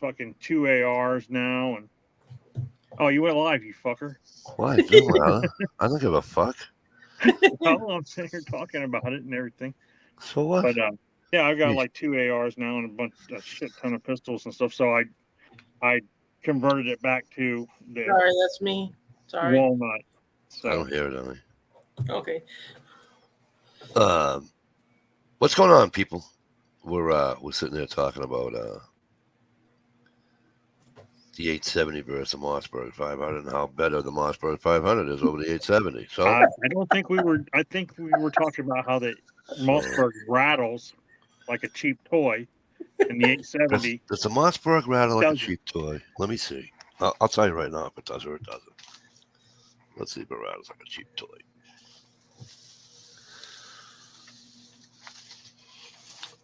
fucking 2 ARs now, and oh, you went live, you fucker. Why? I don't give a fuck. Well, I'm sitting here talking about it and everything. So what? But yeah, I've got like 2 ARs now and a shit ton of pistols and stuff. So I converted it back to the Sorry, that's me. Sorry. walnut. So I don't hear it, Emily. Okay. What's going on, people? We're sitting there talking about the 870 versus the Mossberg 500 and how better the Mossberg 500 is over the 870. So I don't think we were. I think we were talking about how the Mossberg rattles like a cheap toy, and the 870. Does the Mossberg rattle like a doesn't. cheap toy? Let me see. I'll tell you right now if it does or it doesn't. Let's see if it rattles like a cheap toy.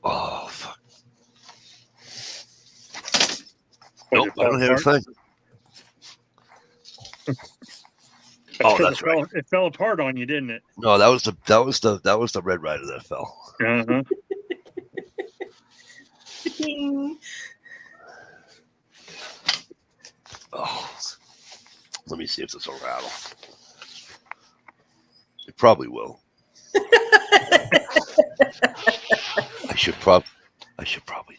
Oh, fuck. Nope, I don't hear a thing. Oh, that's right. It fell apart on you, didn't it? No, that was the Red Rider that fell. Uh-huh. Oh, let me see if this will rattle. It probably will. I should probably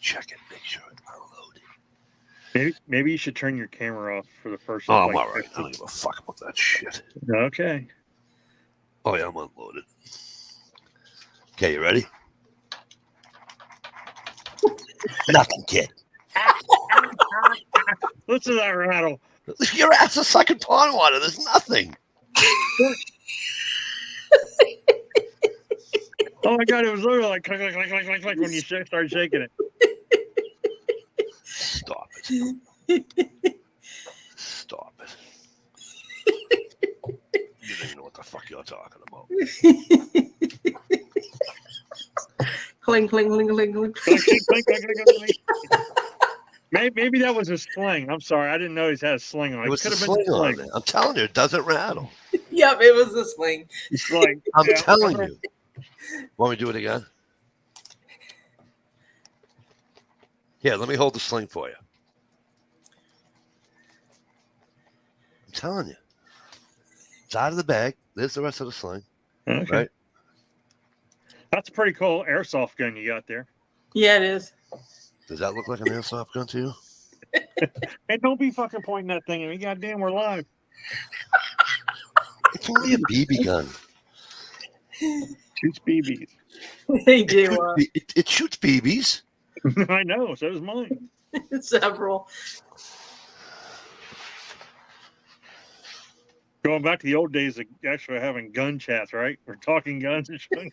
check it, make sure it's unloaded. Maybe you should turn your camera off for the first. Oh, I'm all right. I don't give a fuck about that shit. Okay. Oh yeah, I'm unloaded. Okay, you ready? Nothing, kid. Listen to that rattle. Your ass is sucking pond water. There's nothing. Oh my god! It was literally like click, click, click, click, click, click when you started shaking it. Stop it. Stop it. You don't even know what the fuck you're talking about. Cling, cling, cling, cling, cling. Maybe that was a sling. I'm sorry, I didn't know he had a sling on. It was a sling on it. I'm telling you, it doesn't rattle. Yep, it was a sling. Sling. I'm telling you. Want me to do it again? Here, let me hold the sling for you. I'm telling you. It's out of the bag. There's the rest of the sling. Okay. Right? That's a pretty cool airsoft gun you got there. Yeah, it is. Does that look like an airsoft gun to you? Hey, don't be fucking pointing that thing at me. Goddamn, we're live. It's only a BB gun. Shoots BBs. They do. It shoots BBs. I know. So does mine. Several. Going back to the old days of actually having gun chats, right? We're talking guns and shit.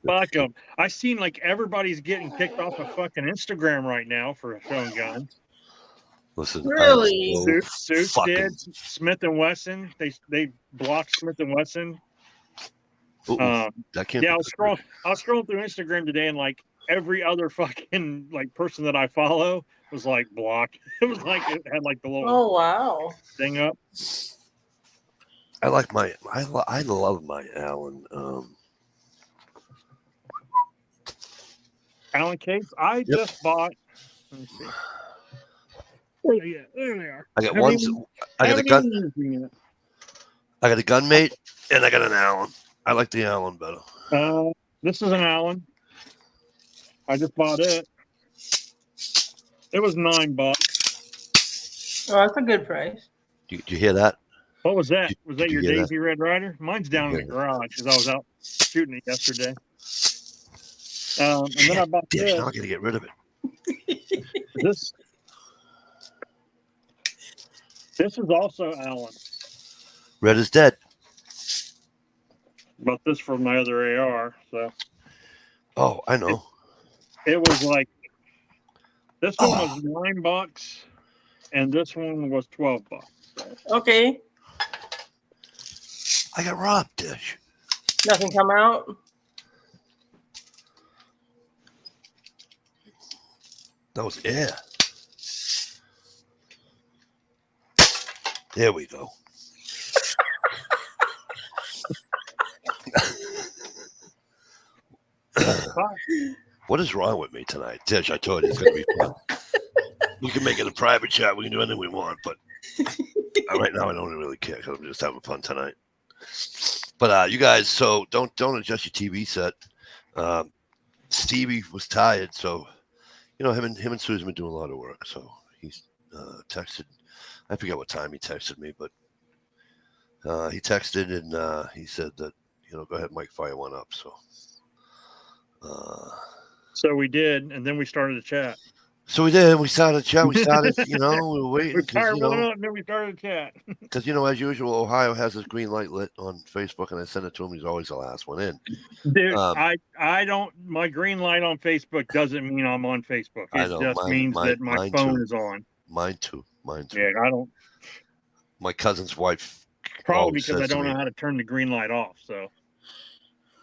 Fuck them. I seen like everybody's getting kicked off of fucking Instagram right now for showing guns. Listen, really? Suits did. Smith and Wesson. They blocked Smith and Wesson. That can't. Yeah, I was scrolling through Instagram today, and like every other fucking like person that I follow was like blocked. It was like it had like the little thing up. I love my Allen. Allen case. I just bought. Let me see. Oh yeah, there they are. I got one. I got a gun. I got a gun mate, and I got an Allen. I like the Allen better. This is an Allen. I just bought it. It was $9. Oh, that's a good price. Did you hear that? What was that? Was that your Daisy that? Red Rider? Mine's down in the garage because I was out shooting it yesterday. And then I bought this. Now I got to get rid of it. This is also Allen. Red is dead. Bought this from my other AR. So. Oh, I know. It was like this one was $9, and this one was $12. So. Okay. I got robbed, Dish. Nothing come out. That was air. There we go. What is wrong with me tonight? Dish, I told you it's going to be fun. We can make it a private chat. We can do anything we want, but right now I don't really care because I'm just having fun tonight. But you guys, so don't adjust your TV set. Stevie was tired, so him and Susan been doing a lot of work. So he's texted. I forget what time he texted me, but he texted and he said that go ahead, Mike, fire one up. So we did, and then we started a chat. So we did. We started a chat. We started. We were waiting. We fired one up, and then we started a chat. Because as usual, Ohio has his green light lit on Facebook, and I send it to him. He's always the last one in. Dude, I don't. My green light on Facebook doesn't mean I'm on Facebook. It just means that my phone is on. Mine too. Yeah, I don't. My cousin's wife. Probably because I don't know how to turn the green light off. So.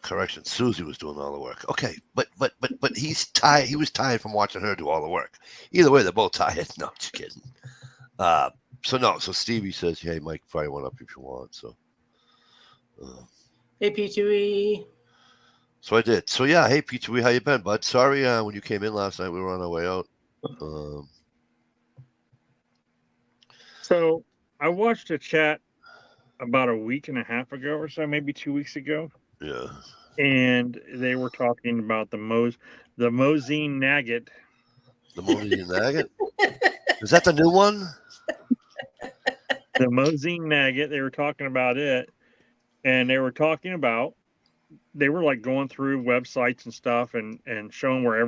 Correction, Susie was doing all the work. Okay, but he's tired. He was tired from watching her do all the work. Either way, they're both tired. No, just kidding. So Stevie says, "Hey, Mike, fire one up if you want." So, hey, P2E. So I did. So yeah, hey P2E, how you been, bud? Sorry, when you came in last night, we were on our way out. So I watched a chat about a week and a half ago or so, maybe 2 weeks ago. Yeah. And they were talking about the Mosine Nugget. The Mosine Nugget? Is that the new one? The Mosine Nugget. They were talking about it. And they were talking about, they were like going through websites and stuff and showing where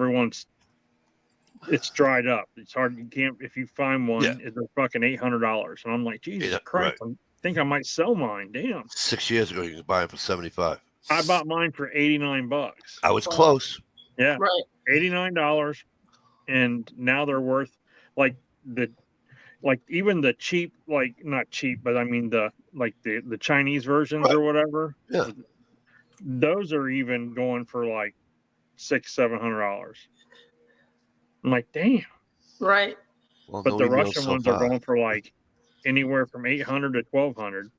it's dried up. It's hard. You can't, if you find one, it's fucking $800. And I'm like, Jesus Christ, right. I think I might sell mine. Damn. 6 years ago, you could buy it for $75. I bought mine for $89. I was close. Yeah. Right. $89. And now they're worth even the cheap, not cheap, but I mean the Chinese versions or whatever. Yeah. Those are even going for like $600-700. I'm like, damn. Right. Well, but the Russian ones are going for like anywhere from $800 to $1,200.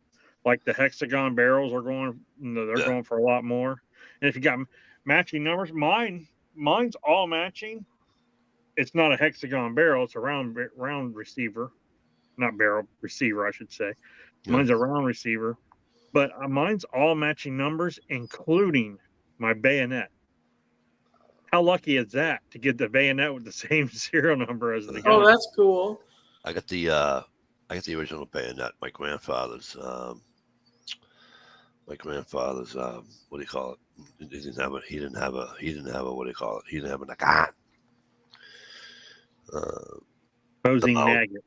Like the hexagon barrels are going, going for a lot more. And if you got matching numbers, mine's all matching. It's not a hexagon barrel; it's a round receiver, not barrel receiver, I should say. Yeah. Mine's a round receiver, but mine's all matching numbers, including my bayonet. How lucky is that to get the bayonet with the same serial number as the gun? Oh, that's cool. I got the original bayonet. My grandfather's. What do you call it? He didn't have a what do you call it? He didn't have a gun. Mosine Nugget.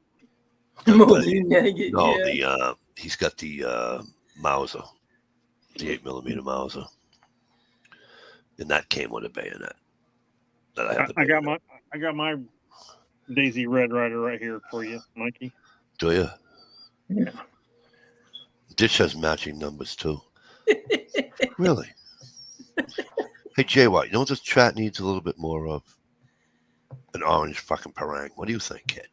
Mosine Nugget. No, he's got the Mauser, the 8mm Mauser, and that came with a bayonet. I got my Daisy Red Ryder right here for you, Mikey. Do you? Yeah. Dish has matching numbers too. Really? Hey, Jay White, you know what this chat needs a little bit more of? An orange fucking parang. What do you think, kid?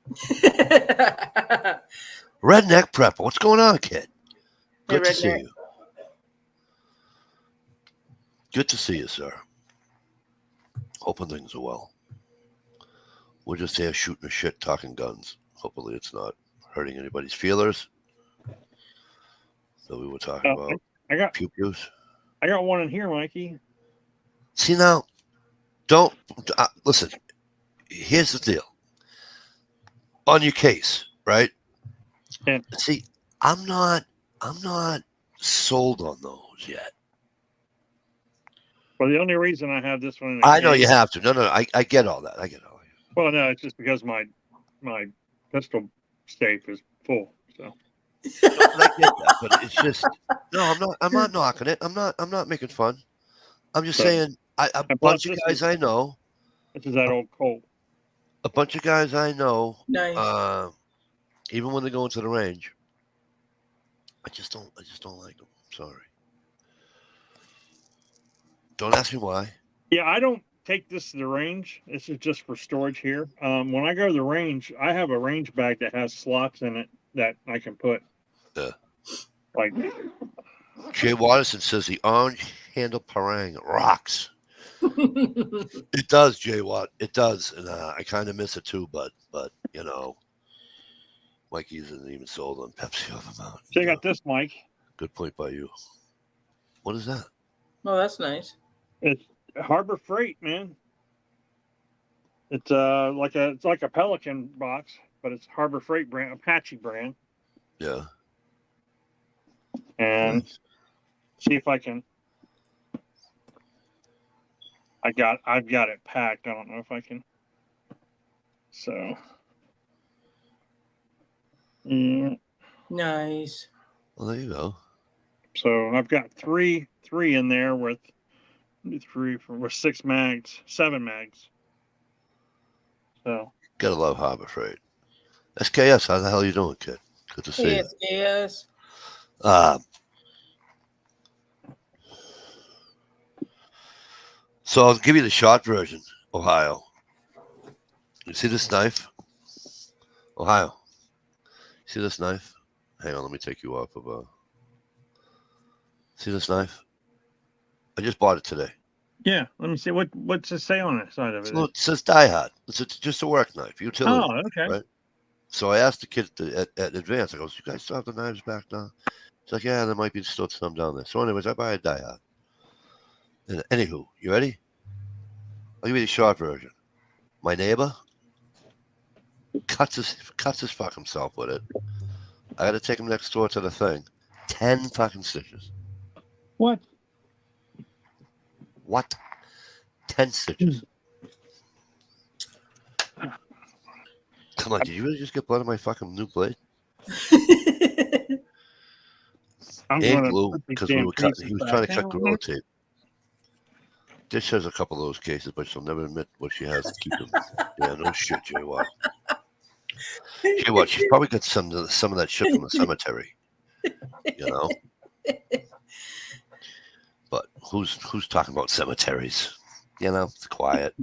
Redneck Prepper. What's going on, kid? Good to see you. Good to see you, sir. Hoping things are well. We're just here shooting the shit, talking guns. Hopefully it's not hurting anybody's feelers. So we were talking about pew-pews. I got one in here, Mikey. See now, don't listen. Here's the deal. On your case, right? Yeah. See, I'm not sold on those yet. Well, the only reason I have this one, I know you have to. No, I get all that. Well, no, it's just because my pistol safe is full. So. I get that, but it's just I'm not knocking it. I'm not making fun. I'm just saying a bunch of guys I know. This is that old Colt. A bunch of guys I know. Nice. Even when they go into the range, I just don't like them. Sorry. Don't ask me why. Yeah, I don't take this to the range. This is just for storage here. When I go to the range, I have a range bag that has slots in it that I can put. Yeah. Like Jay Watterson says the orange handle parang rocks. It does, Jay Watt. It does, and I kind of miss it too. But You know, Mikey isn't even sold on Pepsi off a mountain. Check out this, Mike. Good point by you. What is that? Oh, that's nice. It's Harbor Freight, man. It's like a Pelican box, but it's Harbor Freight brand, Apache brand. Yeah. And Nice. see if I can. I've got it packed. I don't know if I can. So. Yeah. Nice. Well, there you go. So I've got three in there with 6 mags, 7 mags. So Gotta love Harbor Freight. SKS, how the hell you doing, kid? Good to see you. Yes. So I'll give you the short version, Ohio. You see this knife? Ohio. See this knife? Hang on, let me take you off of see this knife? I just bought it today. yeah, let me see what's it say on the side of it. It says Die Hard. It's just a work knife, utility. Oh, okay. Right? So I asked the kid at Advance, I go, you guys still have the knives back now? He's like, yeah, there might be still some down there. So anyways, I buy a Die Hard. And anywho, you ready? I'll give you the short version. My neighbor cuts his fuck himself with it. I got to take him next door to the thing. 10 fucking stitches. What? 10 stitches. Come on, did you really just get blood on my fucking new blade? And glue, because he was trying to cut Gorilla tape. Dish has a couple of those cases, but she'll never admit what she has to keep them. Yeah, no shit, Jay Watt. Jay Watt, she's probably got some of that shit from the cemetery. You know? But who's talking about cemeteries? You know, it's quiet.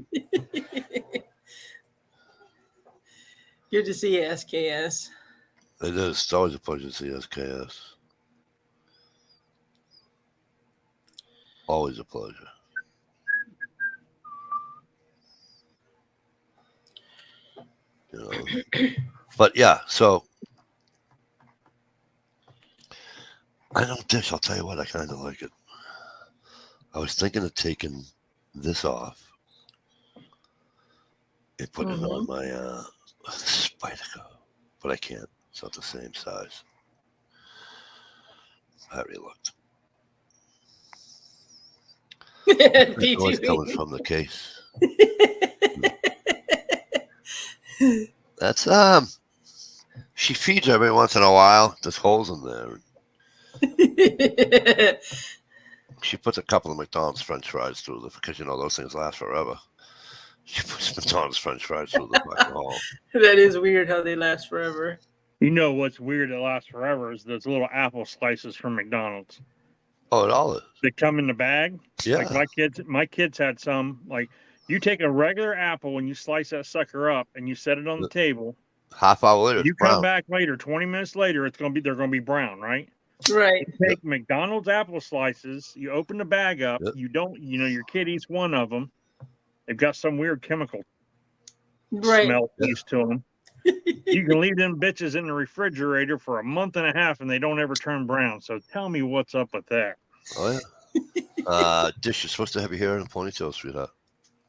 Good to see you, SKS. It is. It's always a pleasure to see SKS. Always a pleasure. You know. But yeah, so I don't Dish. I'll tell you what, I kind of like it. I was thinking of taking this off and putting it on my Spyderco, but I can't. It's not the same size. I already looked. The noise coming from the case. That's she feeds every once in a while. There's holes in there. She puts a couple of McDonald's French fries through the, because you know those things last forever. She puts McDonald's French fries through the fucking hole. That is weird how they last forever. You know what's weird that lasts forever is those little apple slices from McDonald's. Oh, it all is. They come in the bag. Yeah. Like my kids had some. Like you take a regular apple and you slice that sucker up and you set it on the table. Half hour later, you come back later, 20 minutes later, they're gonna be brown, right? Right. You take McDonald's apple slices, you open the bag up, your kid eats one of them. They've got some weird chemical smell used to them. You can leave them bitches in the refrigerator for a month and a half and they don't ever turn brown. So tell me what's up with that. Oh yeah. Dish, you're supposed to have your hair in a ponytail, sweetheart.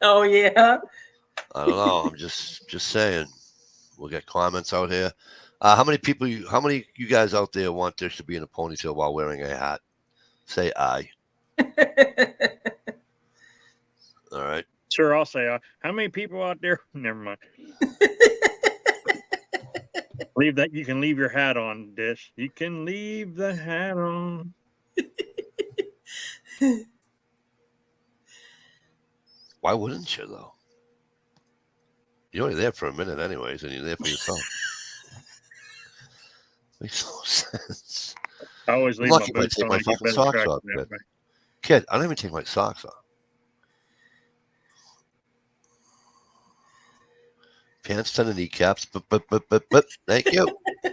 Oh yeah. I don't know. I'm just saying. We'll get comments out here. How many you guys out there want Dish to be in a ponytail while wearing a hat? Say aye. All right. Sure, I'll say aye. How many people out there? Never mind. Leave that. You can leave your hat on, Dish. You can leave the hat on. Why wouldn't you, though? You're only there for a minute anyways, and you're there for yourself. Makes no sense. I always leave my boots on. My fucking socks off, kid. I don't even take my socks off. Pants to the kneecaps. But. Thank you.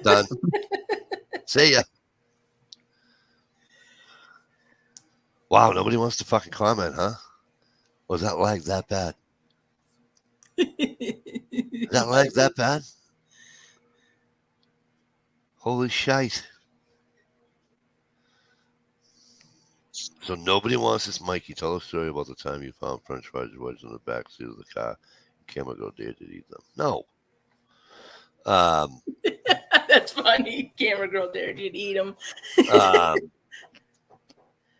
Done. See ya. Wow, nobody wants to fucking comment, huh? Was that lag that bad? Is that lag that bad? Holy shite. So nobody wants this, Mikey. Tell a story about the time you found French fries wedged in the back seat of the car. Camera girl dared to eat them. No. That's funny. Camera girl dared you to eat them.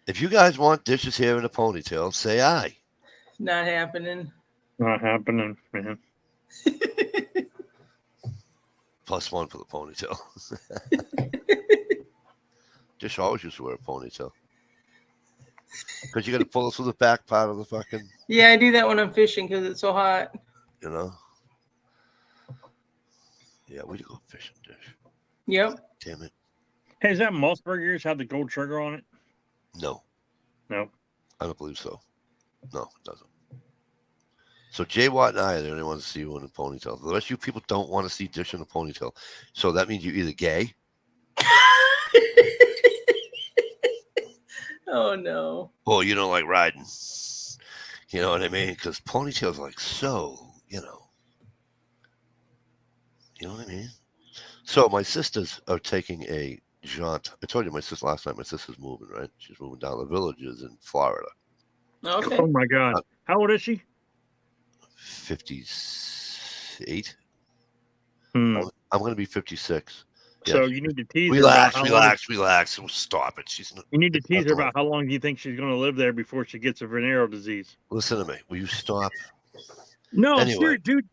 If you guys want dishes here in a ponytail, say aye. Not happening. Not happening, man. +1 for the ponytail. Dish always used to wear a ponytail. Because you got to pull it through the back part of the fucking... Yeah, I do that when I'm fishing because it's so hot. You know? Yeah, we go fishing, Dish. Yep. Damn it. Hey, is that Mossberg yours have the gold trigger on it? No. No. I don't believe so. No, it doesn't. So Jay Watt and I are the only ones to see you in a ponytail. The rest of you people don't want to see Dish in a ponytail. So that means you're either gay. Oh, no. Or you don't like riding. You know what I mean? Because ponytails are like so, you know. You know what I mean? So my sisters are taking a jaunt. I told you my sister last night. My sister's moving, right? She's moving down the villages in Florida. Okay. Oh my God. How old is she? 58. Hmm. I'm going to be 56. So Yes. you need to tease her about how long. Relax. Stop it. She's not, you need to tease her about how long do you think she's going to live there before she gets a venereal disease. Listen to me. Will you stop? No, Anyway. dude.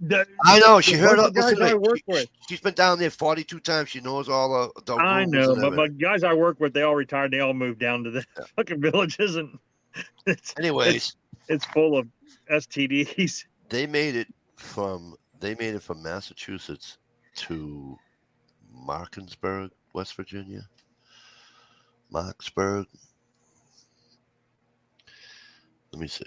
I know. She heard the of guys I work with. She's been down there 42 times. She knows all the rules. I know, but guys I work with, they all retired. They all moved down to the fucking villages, and anyways, it's full of STDs. They made it from Massachusetts to Martinsburg, West Virginia. Marksburg. Let me see.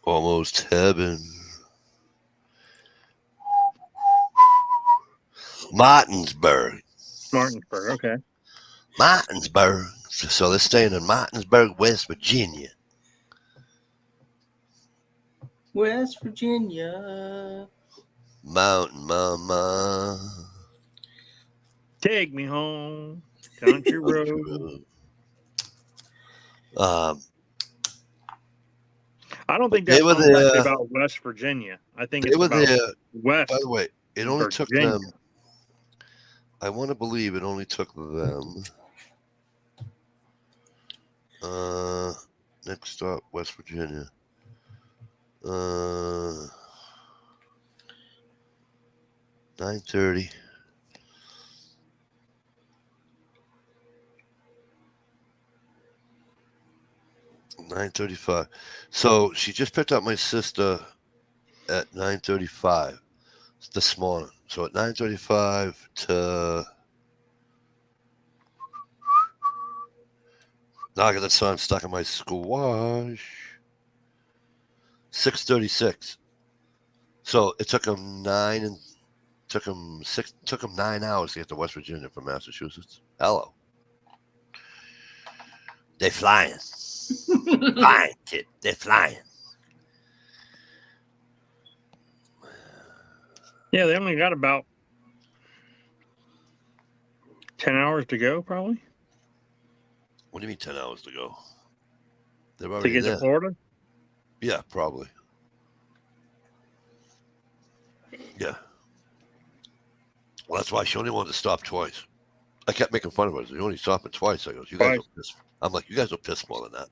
Almost heaven. Martinsburg, okay. Martinsburg. So they're staying in Martinsburg, West Virginia. West Virginia. Mountain Mama. Take me home. Country road. I don't think that's about West Virginia. I think it's about West. By the way, it only took them. I want to believe it only took them. Next stop, West Virginia. 9:30. $9:35. So she just picked up my sister at 9:35 this morning. So at 9:35 to now I got the sun stuck in my squash. 6:36. So it took them 9 hours to get to West Virginia from Massachusetts. Hello. They're flying. Flying, kid. They're flying. Yeah, they only got about 10 hours to go, probably. What do you mean 10 hours to go? They're To already get there. to Florida? Yeah, probably. Yeah. Well, that's why she only wanted to stop twice. I kept making fun of her. You only stopping twice. I go, you guys will piss. I'm like, you guys will piss more than that.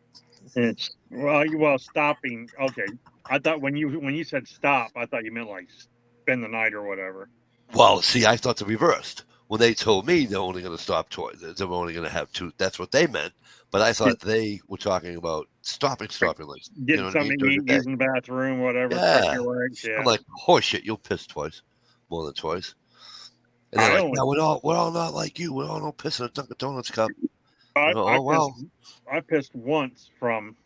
It's well, stopping. Okay, I thought when you said stop, I thought you meant like spend the night or whatever. Well, see, I thought the reversed. When they told me they're only going to stop twice, they're only going to have 2. That's what they meant. But I thought they were talking about stopping. Like, getting something to eat, using the bathroom, whatever. Yeah. I'm like, oh shit, you'll piss twice, more than twice. And they're like, no, we're all not like you. We're all not pissing a Dunkin' Donuts cup. I pissed once from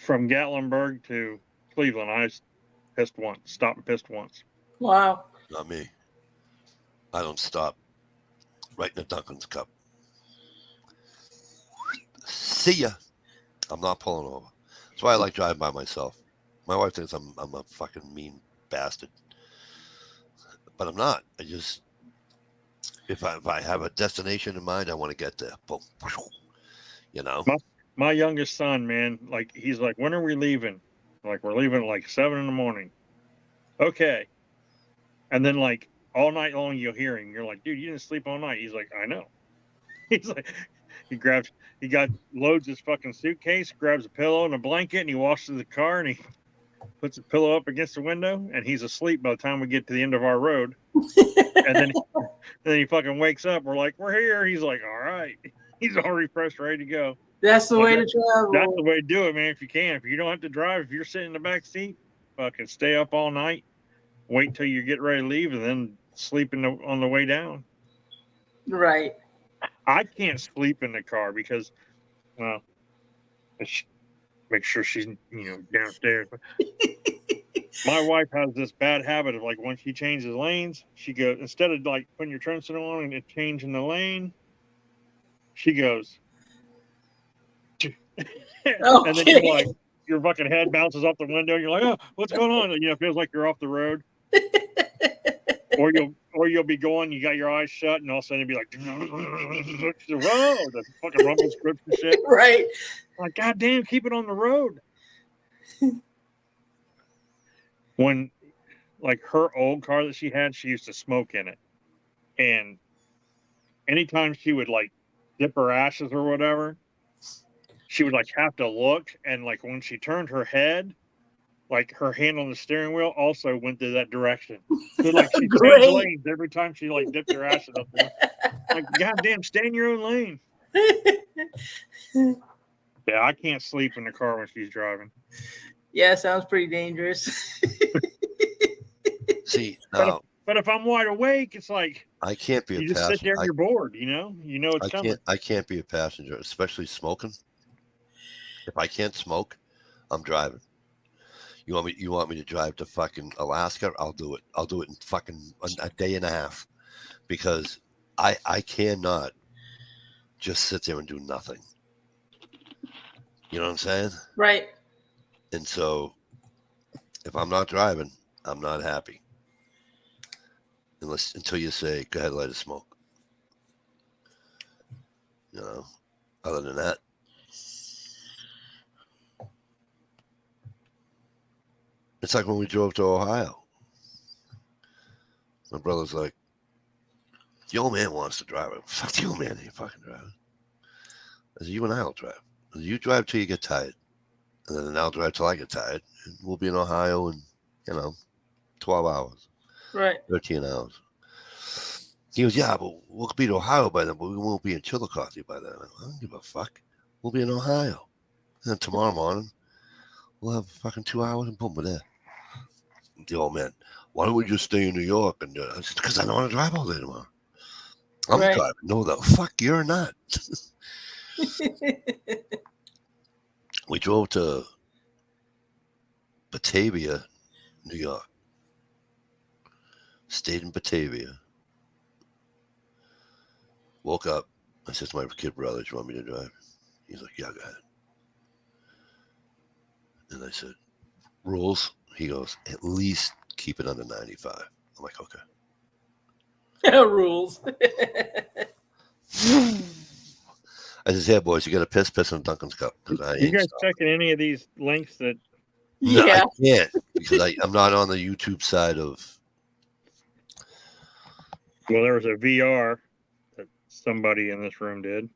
Gatlinburg to Cleveland. I pissed once. Stopped and pissed once. Wow. Not me. I don't stop. Right in the Dunkin's cup. See ya. I'm not pulling over. That's why I like driving by myself. My wife thinks I'm a fucking mean bastard. But I'm not. I just, if I have a destination in mind, I want to get there. Boom. You know? My youngest son, man, like, he's like, when are we leaving? Like, we're leaving at like 7 a.m. Okay. And then, like, all night long, you'll hear him. You're like, dude, you didn't sleep all night. He's like, I know. He's like, loads his fucking suitcase, grabs a pillow and a blanket, and he walks to the car and he puts a pillow up against the window, and he's asleep by the time we get to the end of our road. And then he fucking wakes up. We're like, we're here. He's like, all right. He's all refreshed, ready to go. That's the way to travel. That's the way to do it, man. If you can, if you don't have to drive, if you're sitting in the back seat, fucking stay up all night, wait till you get ready to leave, and then sleep on the way down. Right. I can't sleep in the car because, well, make sure she's downstairs. My wife has this bad habit of, like, when she changes lanes, she goes, instead of like putting your turn signal on and changing the lane, she goes, and then you're like, your fucking head bounces off the window, and you're like, oh, what's going on? It feels like you're off the road. Or you'll be going, you got your eyes shut, and all of a sudden you'll be like, whoa, the fucking rumble strips and shit. Right. I'm like, God damn, keep it on the road. When, like, her old car that she had, she used to smoke in it. And anytime she would, like, dip her ashes or whatever, she would, like, have to look. And, like, when she turned her head, like, her hand on the steering wheel also went to that direction. So, like, she changed lanes every time she, like, dipped her ashes up there. Like, goddamn, stay in your own lane. Yeah, I can't sleep in the car when she's driving. Yeah, sounds pretty dangerous. See, now, but if I'm wide awake, it's like, I can't be a passenger. You just sit there and you're bored, you know it's coming. I can't be a passenger, especially smoking. If I can't smoke, I'm driving. You want me to drive to fucking Alaska? I'll do it. I'll do it in fucking a day and a half, because I cannot just sit there and do nothing. You know what I'm saying? Right. And so, if I'm not driving, I'm not happy. Until you say, go ahead, light a smoke. Other than that, it's like when we drove to Ohio. My brother's like, the old man wants to drive it. Fuck the old man, ain't fucking driving. I said, you and I will drive. I said, you drive till you get tired. And then I'll drive till I get tired. And we'll be in Ohio in, 12 hours. Right. 13 hours. He goes, yeah, but we'll be to Ohio by then, but we won't be in Chillicothe by then. I don't give a fuck. We'll be in Ohio. And then tomorrow morning, we'll have fucking 2 hours and boom, we're there. The old man, why don't we just stay in New York? And I said, because I don't want to drive all day tomorrow. I'm driving. No, the fuck you're not. We drove to Batavia, New York. Stayed in Batavia. Woke up. I said to my kid brother, do you want me to drive? He's like, yeah, go ahead. And I said, rules? He goes, at least keep it under 95. I'm like, okay. Rules. I said, yeah, boys, you got to piss in Duncan's cup. You guys checking any of these links that... No, I can't, because I'm not on the YouTube side of... Well, there was a VR that somebody in this room did.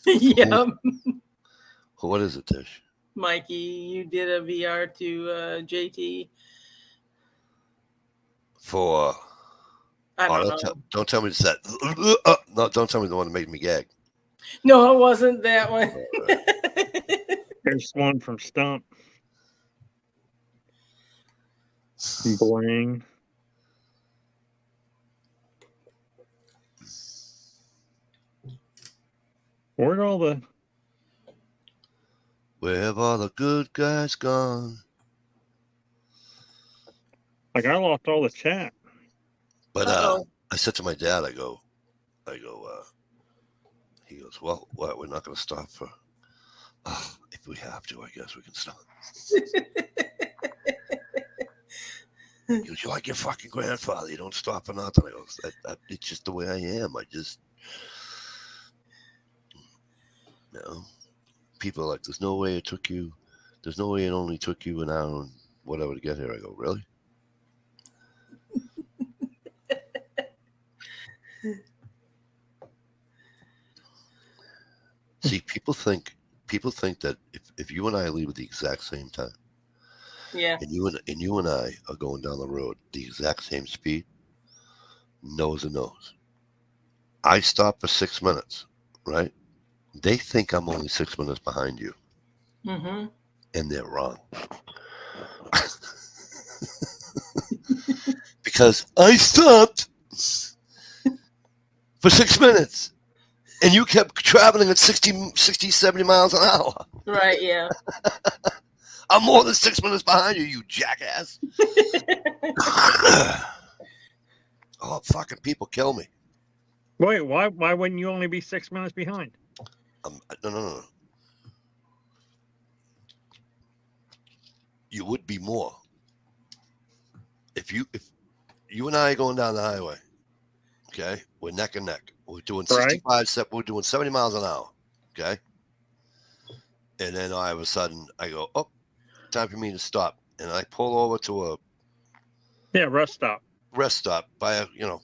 Yeah. What is it, Tish? Mikey, you did a VR to JT. For... I don't know. Don't tell me it's that... No, don't tell me the one that made me gag. No, it wasn't that one. There's one from Stump. Bling. Where have all the good guys gone? Like, I lost all the chat. But I said to my dad, I go, he goes, well, what, we're not going to stop for, if we have to, I guess we can stop. He goes, "You're like your fucking grandfather. You don't stop for nothing." I go, "It's just the way I am. I just, people are like, there's no way it only took you an hour and whatever to get here." I go, "Really?" See, people think that if you and I leave at the exact same time, Yeah. and you and I are going down the road the exact same speed, nose to nose. I stop for 6 minutes, right? They think I'm only 6 minutes behind you, Mm-hmm. and they're wrong. Because I stopped for 6 minutes, and you kept traveling at 60, 70 miles an hour. Right, yeah. I'm more than 6 minutes behind you, you jackass. Oh, fucking people kill me. Wait, why wouldn't you only be 6 minutes behind? No. You would be more. If you and I are going down the highway, okay, we're neck and neck. We're doing 65, we're doing 70 miles an hour, okay? And then all of a sudden I go, "Oh, time for me to stop." And I pull over to a rest stop by a and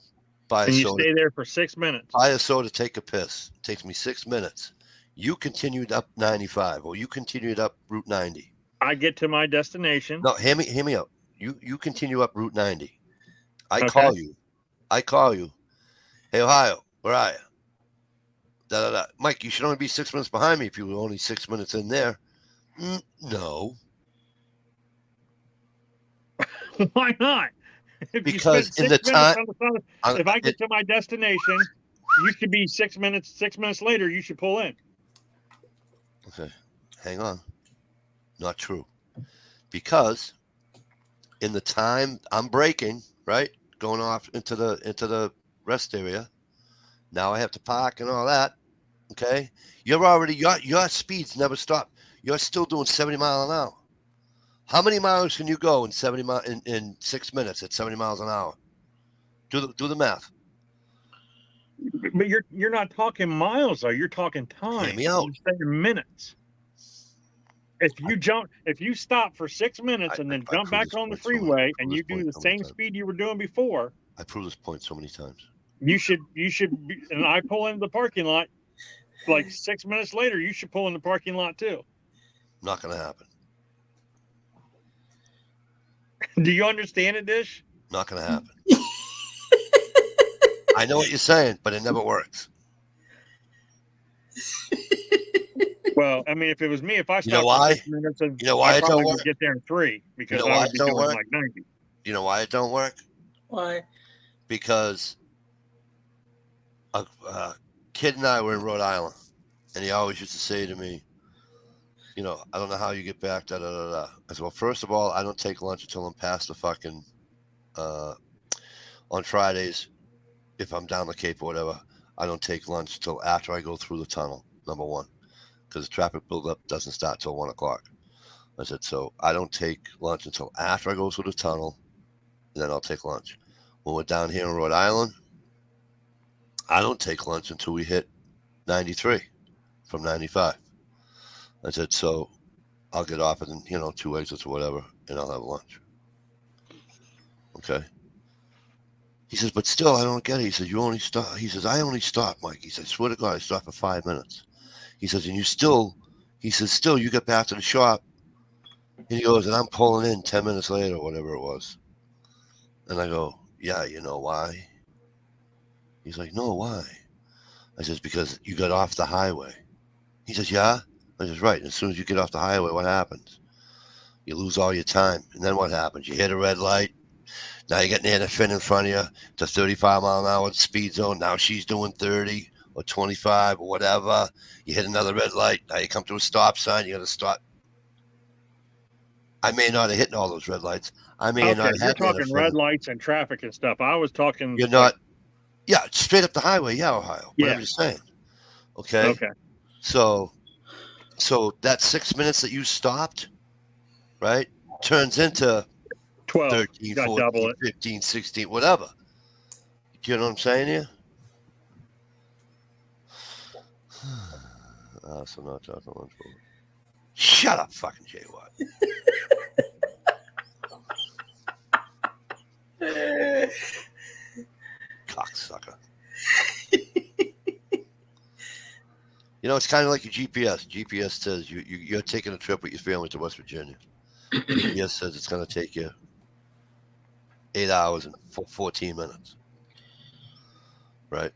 soda. You stay there for 6 minutes. Buy a soda, take a piss. It takes me 6 minutes. You continued up 95, or you continued up Route 90. I get to my destination. No, hear me out. You continue up Route 90. I Okay. call you. "Hey, Ohio, where are you?" "Mike, you should only be 6 minutes behind me if you were only 6 minutes in there." No. Why not? Because in the time, if I get to my destination, you should be 6 minutes. 6 minutes later, you should pull in. Okay, hang on. Not true. Because in the time I'm braking, right, going off into the rest area, now I have to park and all that. Okay, your speeds never stop. You're still doing 70 miles an hour. How many miles can you go in 6 minutes at 70 miles an hour? Do the math. But you're not talking miles though. You're talking time. Hear me out. You're saying minutes. If you stop for 6 minutes and then jump back on the freeway and you do the same speed you were doing before, I prove this point so many times. You should be, and I pull into the parking lot. Like 6 minutes later, you should pull in the parking lot too. Not going to happen. Do you understand it, Dish? Not going to happen. I know what you're saying, but it never works. Well, I mean, if it was me, if I stopped for 6 minutes, you know why I it don't probably work? would get there in 3 because You know I why would it be don't doing work? like 90. You know why it don't work? Why? Because a kid and I were in Rhode Island, and he always used to say to me, "I don't know how you get back, da da da da." I said, "Well, first of all, I don't take lunch until I'm past the fucking on Fridays. If I'm down the Cape or whatever, I don't take lunch until after I go through the tunnel, number one, because the traffic buildup doesn't start till 1 o'clock." I said, "So I don't take lunch until after I go through the tunnel, and then I'll take lunch. When we're down here in Rhode Island, I don't take lunch until we hit 93 from 95. I said, so I'll get off at 2 exits or whatever, and I'll have lunch." Okay. He says, "But still, I don't get it." He says, "You only stop." He says, "I only stop, Mike." He says, "I swear to God, I stop for 5 minutes." He says, "And you still," he says, "still, you get back to the shop." And he goes, "And I'm pulling in 10 minutes later," or whatever it was. And I go, "Yeah, you know why?" He's like, "No, why?" I says, "Because you got off the highway." He says, "Yeah?" I says, "Right. And as soon as you get off the highway, what happens? You lose all your time. And then what happens? You hit a red light. Now you're getting Anna Finn in front of you. It's a 35 mile an hour speed zone. Now she's doing 30 or 25 or whatever. You hit another red light. Now you come to a stop sign. You got to stop. I may not have hit all those red lights. I may not have You're had talking red lights and traffic and stuff. I was talking. You're not. Yeah, straight up the highway. Yeah, Ohio. But Yeah. I'm just saying. Okay. Okay. So that 6 minutes that you stopped, right, turns into 12. 13, 14, 15, 16, whatever. Do you know what I'm saying here? So not talking lunch. Shut up, fucking Jay Watt. Cocksucker. You know, it's kind of like your GPS. GPS says you're taking a trip with your family to West Virginia. GPS says it's going to take you 8 hours and 14 minutes. Right?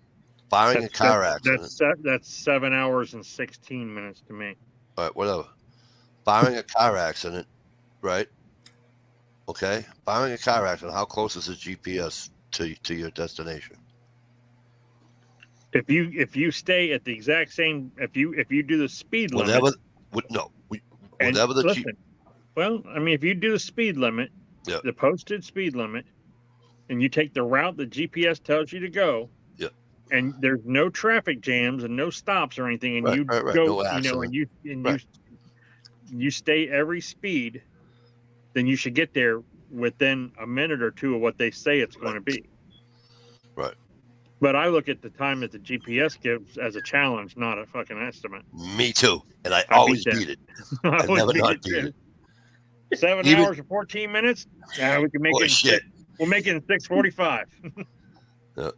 Barring a car accident. That's 7 hours and 16 minutes to me. All right, whatever. Barring a car accident, right? Okay? Barring a car accident, how close is the GPS to your destination? If you stay at the exact same, if you do the speed limit, well, I mean, if you do the speed limit, the posted speed limit, and you take the route the GPS tells you to go, and there's no traffic jams and no stops or anything, and you go, no you stay every speed, then you should get there within a minute or two of what they say it's going to be. Right. But I look at the time that the GPS gives as a challenge, not a fucking estimate. Me too. And I always beat it. I never not beat it. 7 hours and 14 minutes? Yeah, we can make it. Shit. We'll make it in 6:45. Yeah.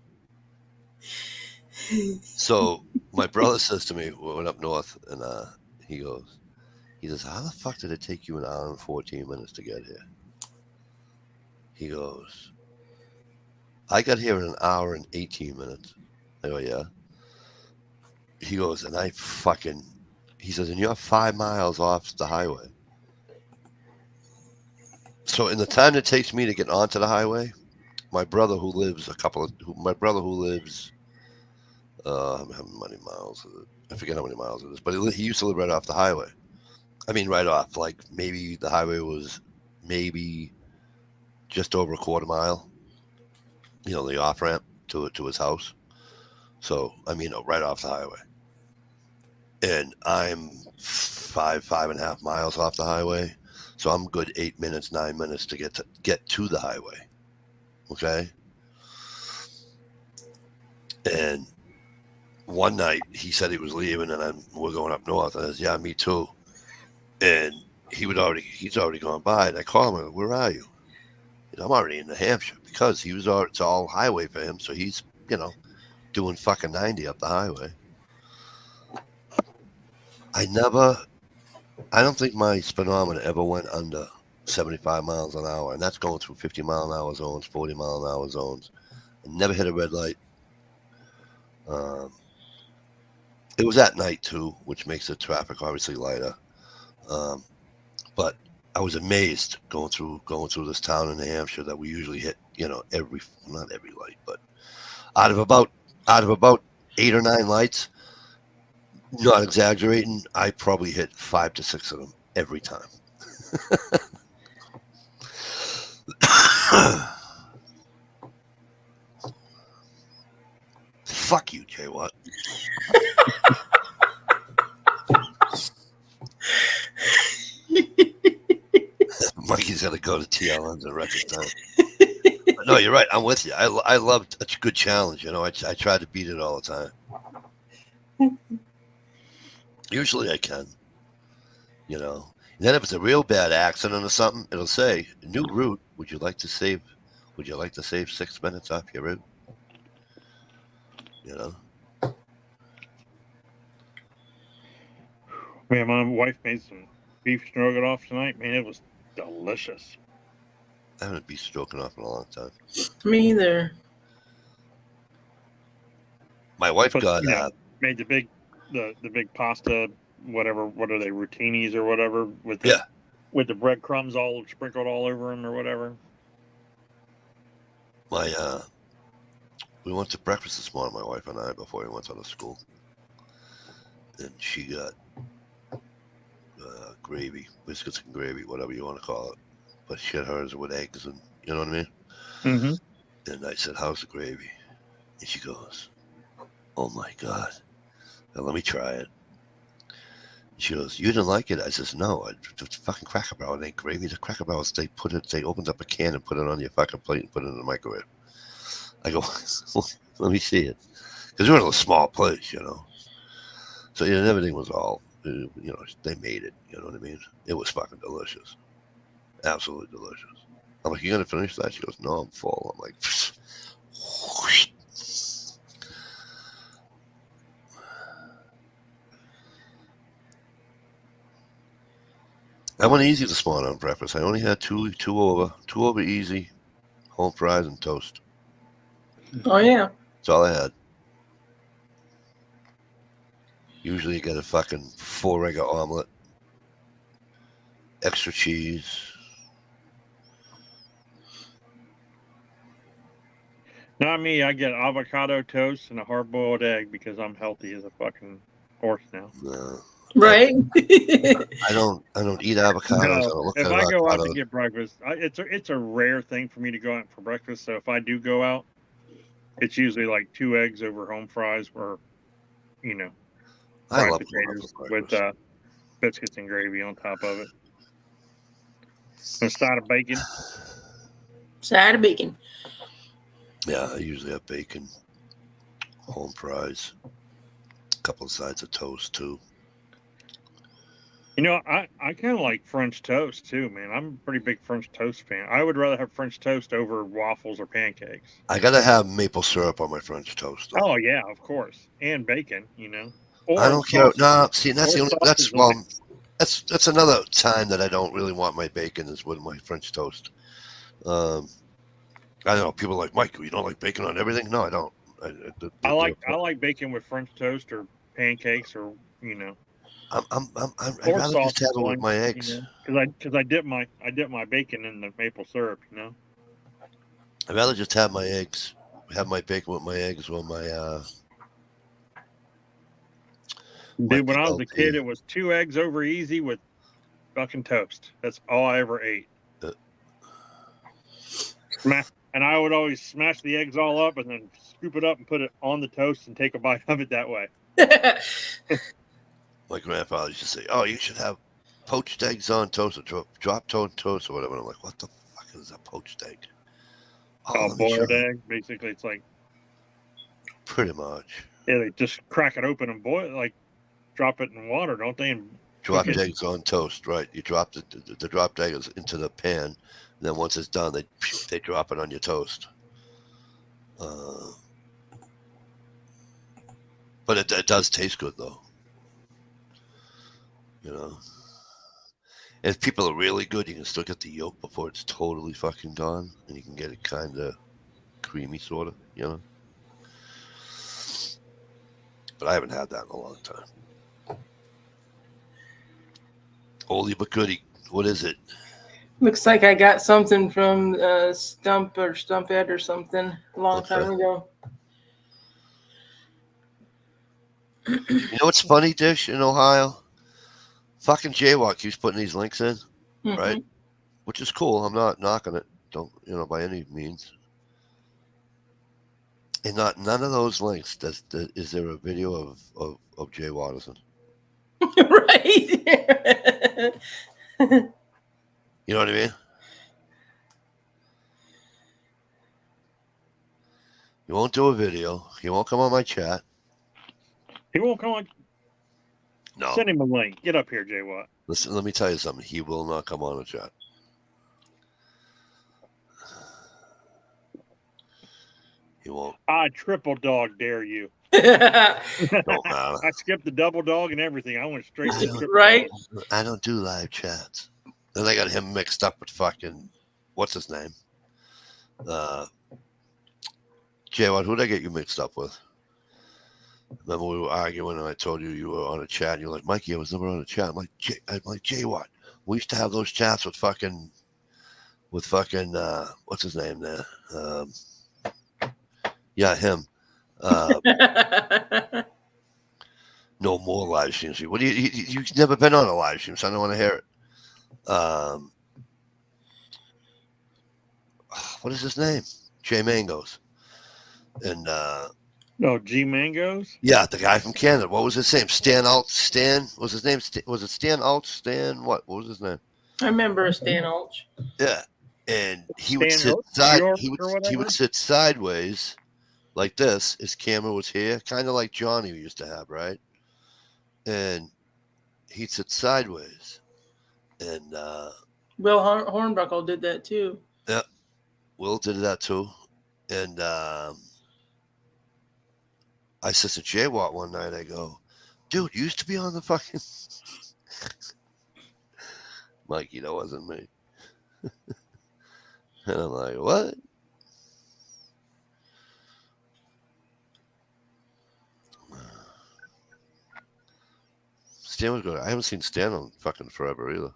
So my brother says to me, we went up north, and he says, how the fuck did it take you 1 hour and 14 minutes to get here? He goes, I got here in 1 hour and 18 minutes. I go, yeah. He goes, and he says, and you're 5 miles off the highway. So in the time it takes me to get onto the highway, my brother who lives how many miles is it? I forget how many miles it is, but he used to live right off the highway. I mean, right off, like maybe the highway was maybe just over a quarter mile, the off ramp to his house. So, I mean, right off the highway. And I'm 5.5 miles off the highway. So I'm good 8 minutes, 9 minutes to get to the highway. Okay. And one night he said he was leaving, and we're going up north. And I said, yeah, me too. And he's already gone by. And I call him, I go, where are you? I'm already in New Hampshire, because it's all highway for him. So he's, doing fucking 90 up the highway. I don't think my speedometer ever went under 75 miles an hour. And that's going through 50 mile an hour zones, 40 mile an hour zones. I never hit a red light. It was at night too, which makes the traffic obviously lighter. But I was amazed going through this town in New Hampshire that we usually hit, not every light, but out of about 8 or 9 lights, not exaggerating, I probably hit 5 to 6 of them every time. Fuck you, Jay Watt. Mikey's got to go to TLN's at record time. But no, you're right. I'm with you. I love a good challenge. I try to beat it all the time. Usually I can. And then if it's a real bad accident or something, it'll say, new route. Would you like to save 6 minutes off your route? Man, my wife made some beef stroganoff tonight. Man, it was delicious. I haven't beef stroganoff in a long time. Me either. My wife made the big pasta, whatever. What are they, routinis or whatever? With the breadcrumbs all sprinkled all over them or whatever. We went to breakfast this morning, my wife and I, before we went to school, and she got gravy, biscuits and gravy, whatever you want to call it. But she had hers with eggs, and you know what I mean? Mm-hmm. And I said, how's the gravy? And she goes, oh my God. Now let me try it. She goes, you didn't like it? I says, no, it's fucking Cracker Barrel. It ain't gravy. The Cracker Barrels, they opened up a can and put it on your fucking plate and put it in the microwave. I go, let me see it. Because we're in a small place, you know. So, you know, everything was all, you know, they made it. You know what I mean? It was fucking delicious. Absolutely delicious. I'm like, you going to finish that? She goes, no, I'm full. I'm like, I went easy this morning on breakfast. I only had two over easy, home fries and toast. Oh yeah. That's all I had. Usually you get a fucking 4-egg omelet, extra cheese. Not me. I get avocado toast and a hard-boiled egg because I'm healthy as a fucking horse now. Right. I don't eat avocados. No, I don't look if at I go out to avocados. get breakfast, it's a rare thing for me to go out for breakfast. So if I do go out, it's usually like 2 eggs over home fries, or you know, I fried love potatoes with breakfast. biscuits and gravy on top of it, and a side of bacon. Side of bacon. Yeah, I usually have bacon, home fries, a couple of sides of toast too. You know, I kind of like French toast too, man. I'm a pretty big French toast fan. I would rather have French toast over waffles or pancakes. I gotta have maple syrup on my French toast. Though. Oh yeah, of course, and bacon. You know, or I don't care. sausage. No, see, that's Or the only. sausage That's on that's another time that I don't really want my bacon is with my French toast. I don't know. People are like, Mike, you don't like bacon on everything? No, I don't. I like bacon with French toast or pancakes, or you know, I'd or rather just have sausage it with my links. eggs. You know, because I dip my bacon in the maple syrup. You know, I'd rather just have my eggs, have my bacon with my eggs or my dude. When I was a BLT. kid, it was 2 eggs over easy with fucking toast. That's all I ever ate. And I would always smash the eggs all up and then scoop it up and put it on the toast and take a bite of it that way. My grandfather used to say, "Oh, you should have poached eggs on toast or drop toast or whatever." And I'm like, "What the fuck is a poached egg?" Oh, boiled egg. Basically, it's like pretty much. Yeah, they just crack it open and boil, like drop it in water, don't they? And dropped eggs on toast, right? You drop the dropped eggs into the pan, and then once it's done, they drop it on your toast. But it does taste good though, you know. And if people are really good, you can still get the yolk before it's totally fucking gone, and you can get it kind of creamy, sort of, you know. But I haven't had that in a long time. Oldie but goodie. What is it? Looks like I got something from Stump or Stumphead or something a long time ago. You know what's funny, Dish, in Ohio? Fucking Jaywalk keeps putting these links in, right? Which is cool. I'm not knocking it. Don't, by any means. And none of those links is there a video of Jay Watterson. Right. You know what I mean? He won't do a video. He won't come on my chat. He won't come on. No. Send him a link. Get up here, Jay Watt. Listen, let me tell you something. He will not come on the chat. He won't. I triple dog dare you. Don't matter. I skipped the double dog and everything. I went straight to triple right. dog. I don't do live chats. Then I got him mixed up with fucking what's his name? Jay, who'd I get you mixed up with? Remember we were arguing and I told you were on a chat and you're like, Mikey, I was never on a chat. I'm like, Jay, what? We used to have those chats with fucking what's his name there? Yeah, him. No more live streams. What do you've never been on a live stream, so I don't want to hear it. What is his name? Jay Mangos. And No, G Mangoes. Yeah, the guy from Canada. What was his name? Stan Alt. Stan was his name. Was it Stan Alt? Stan what? What was his name? I remember Stan Ulch. Yeah, and he would Stan sit York or he whatever. would sit sideways like this. His camera was here, kind of like Johnny used to have, right? And he'd sit sideways, and Will Hornbuckle did that too. yeah, Will did that too, and I said to Jay Watt one night, I go, dude, you used to be on the fucking Mikey, that wasn't me. And I'm like, what? Stan was good. I haven't seen Stan on fucking forever either.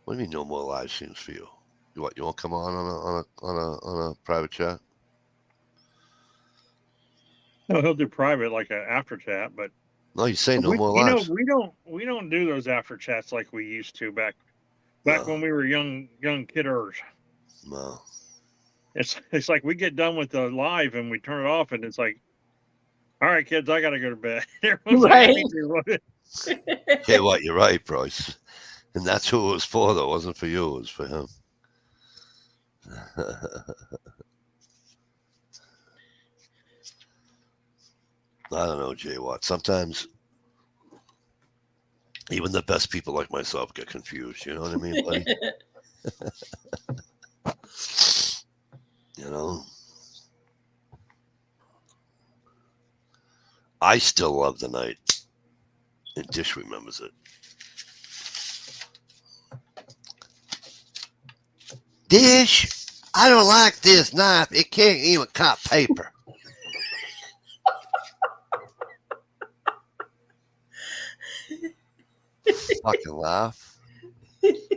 What do you mean no more live streams for you? You want to come on a private chat? No, he'll do private like an after chat, but No, you say no more you know, lives. we don't do those after chats like we used to back when we were young kidders. No. It's like we get done with the live and we turn it off and it's like, all right, kids, I gotta go to bed. Everyone's Right. like, Hey, what? You're right, Bryce. And that's who it was for, though. It wasn't for you. It was for him. I don't know, Jay Watt. Sometimes even the best people like myself get confused. You know what I mean, buddy? You know? I still love the night. And Dish remembers it. Dish, I don't like this knife. It can't even cut paper. Fucking laugh.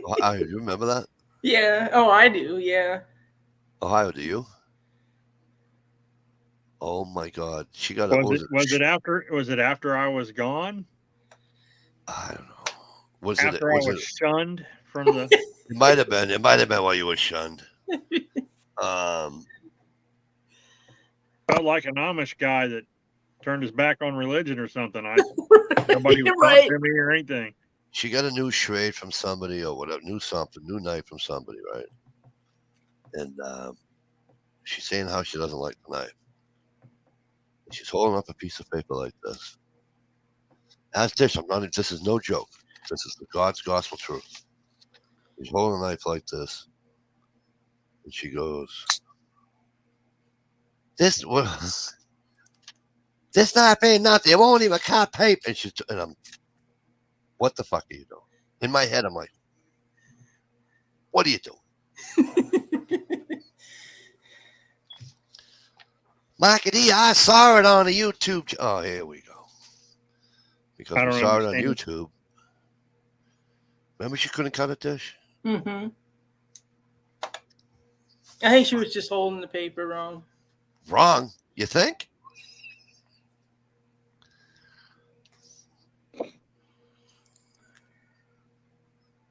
Ohio, you remember that? Yeah. Oh, I do. Yeah. Ohio, do you? Oh my God, she got. Was it after I was gone? I don't know. Was after it? I was shunned from the? It might have been. It might have been while you were shunned. Felt like an Amish guy that turned his back on religion or something. Nobody would talk to me or anything. She got a new shade from somebody or whatever, new knife from somebody, right? And she's saying how she doesn't like the knife. And she's holding up a piece of paper like this. As Dish, this is no joke. This is the God's gospel truth. She's holding a knife like this. And she goes, This knife ain't nothing. It won't even cut paper. And I'm, what the fuck are you doing? In my head, I'm like, what are you doing? Mikey D, I saw it on a YouTube. Oh, here we go. Because we saw it on YouTube. Remember she couldn't cut a dish? Mm-hmm. I think she was just holding the paper wrong. Wrong? You think?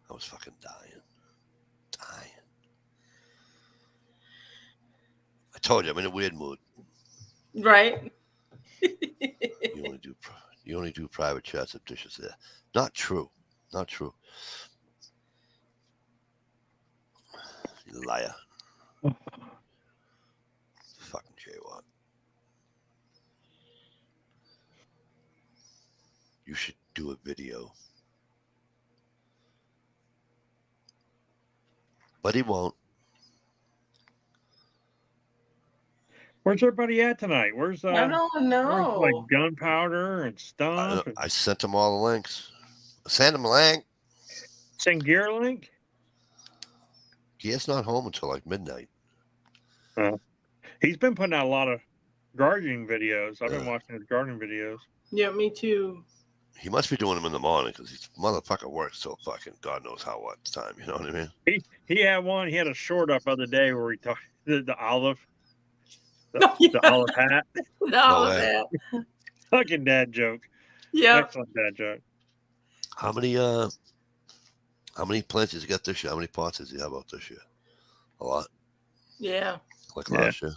I was fucking dying. I told you I'm in a weird mood. Right. You only do private chats if Dish is there. Not true. Not true. You liar. Fucking Jay Watt. You should do a video. But he won't. Where's everybody at tonight? Where's I don't know. Where's like gunpowder and stuff? I sent him all the links. Send him a link. Send Gear link? Gear's not home until like midnight. He's been putting out a lot of gardening videos. I've been watching his gardening videos. Yeah, me too. He must be doing them in the morning because his motherfucker works till fucking God knows what time. You know what I mean? He had one. He had a short up other day where he talked the olive. The olive hat. The olive hat. Fucking dad joke. Yeah. Excellent dad joke. How many How many plants does he got this year? How many pots does he have out this year? A lot. Yeah. Like Yeah. last year.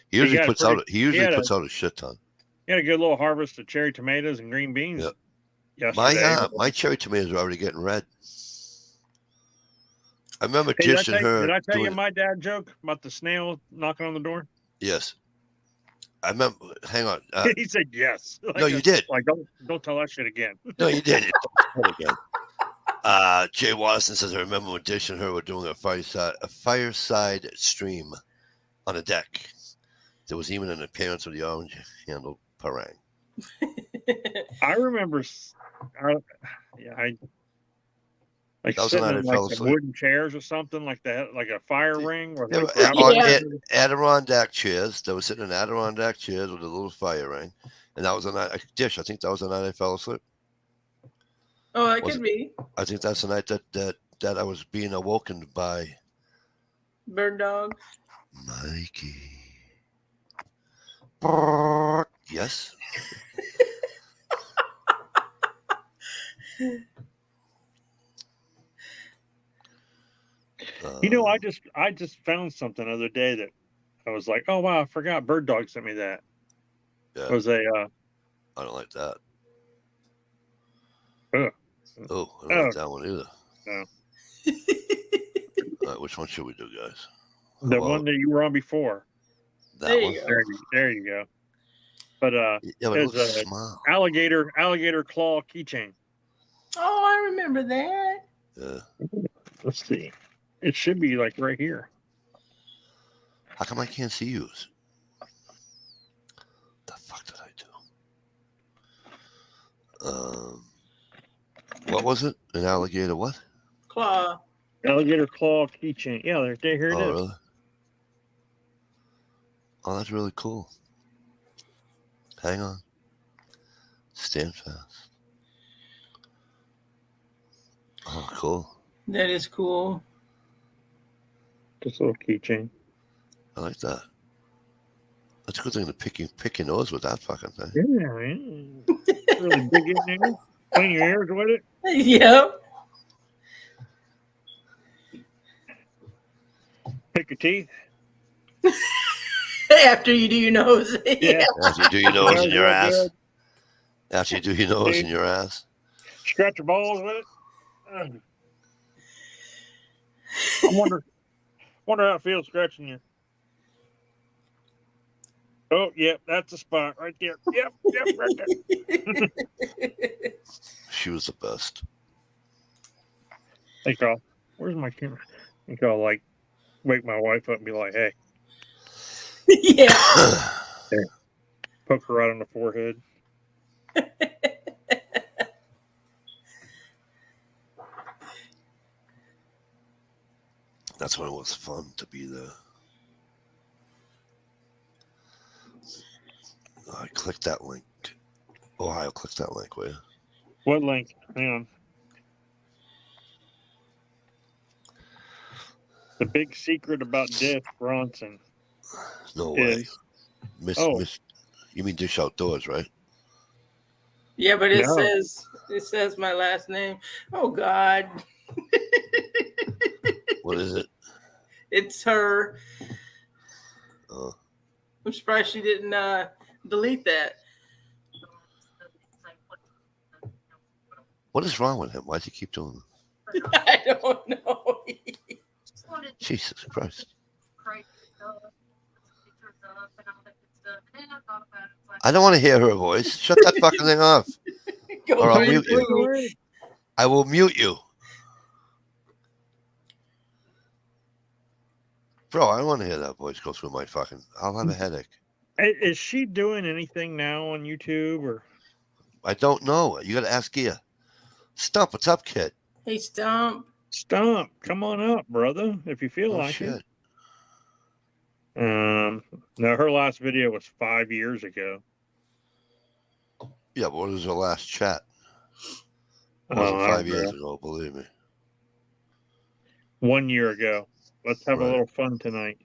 He usually puts out a shit ton. He had a good little harvest of cherry tomatoes and green beans. Yep. Yesterday. My cherry tomatoes are already getting red. I remember Hey, dishing her. Did I tell you my dad joke about the snail knocking on the door? Yes. I remember. Hang on. He said yes. No, you did. Like don't tell that shit again. No, you did. Again. Jay Watson says, I remember when Dish and her were doing a fireside stream on a deck. There was even an appearance of the orange handled parang. I remember. Like sitting in like some wooden chairs or something like that, like a fire ring. Or they were Adirondack chairs. They were sitting in Adirondack chairs with a little fire ring, and that was a night. Dish, I think that was the night I fell asleep. Oh, it could be. I think that's the night that I was being awoken by bird dog. Mikey. Yes. I just found something the other day that I was like, oh wow, I forgot. Bird Dog sent me that. Yeah. It was a. I don't like that. Oh, I don't like that one either. No. All right, which one should we do, guys? The one that you were on before. That one. There you go. But it looks small. alligator claw keychain. Oh, I remember that. Yeah. Let's see. It should be like right here. How come I can't see you? The fuck did I do? What was it? An alligator what? Claw. Alligator claw keychain. Yeah, here it is. Really? Oh, that's really cool. Hang on. Stand fast. Oh, cool. That is cool. This little keychain. I like that. That's a good thing to pick your nose with that fucking thing. Yeah, man. Really dig in there. Clean your ears with it. Yep. Pick your teeth. After you do your nose. Yeah. After you do your nose and your ass. Good. After you do your nose and your ass. Scratch your balls with it. I wonder how it feels scratching you. Oh, yep, that's the spot right there. Yep, right there. She was the best. Hey, Carl, where's my camera? I think I'll like wake my wife up and be like, hey. Yeah. There. Poke her right on the forehead. That's when it was fun to be there. I clicked that link. Ohio, click that link, will you? What link? Hang on. The big secret about Dish Bronson. No way. Miss, you mean Dish Outdoors, right? Yeah, but it says my last name. Oh God. What is it? It's her. Oh. I'm surprised she didn't delete that. What is wrong with him? Why does he keep doing that? I don't know. Jesus Christ. I don't want to hear her voice. Shut that fucking thing off. Or I'll mute you. I will mute you. Bro, I don't want to hear that voice go through my fucking... I'll have a headache. Is she doing anything now on YouTube? Or I don't know. You got to ask Gia. Stump, what's up, kid? Hey, Stump. Stump, come on up, brother, if you feel like it. No, her last video was 5 years ago. Yeah, but what was her last chat? It wasn't 5 years ago, believe me. 1 year ago. Let's have a little fun tonight.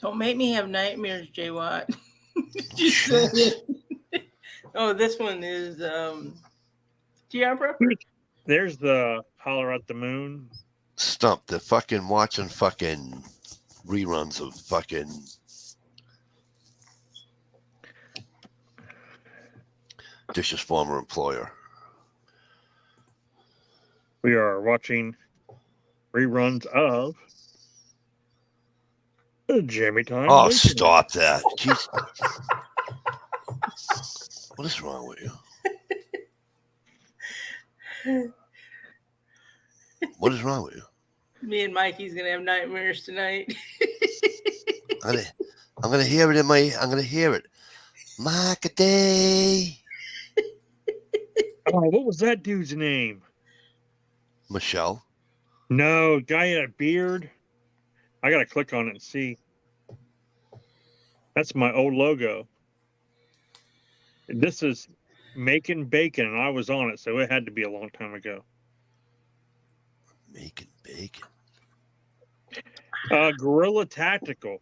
Don't make me have nightmares, J. Watt. Just saying. Oh, this one is GR Prepper. There's the Holler at the Moon. Stump. They're fucking watching fucking reruns of fucking Dish's former employer. We are watching reruns of Jammy Time. Oh, Bacon. stop that. Jeez. What is wrong with you? What is wrong with you? Me and Mikey's gonna have nightmares tonight. I'm gonna hear it I'm gonna hear it. Markaday. Oh, what was that dude's name? Michelle. No, guy had a beard. I gotta click on it and see. That's my old logo. This is Making Bacon, and I was on it, so it had to be a long time ago. Making bacon. Gorilla Tactical.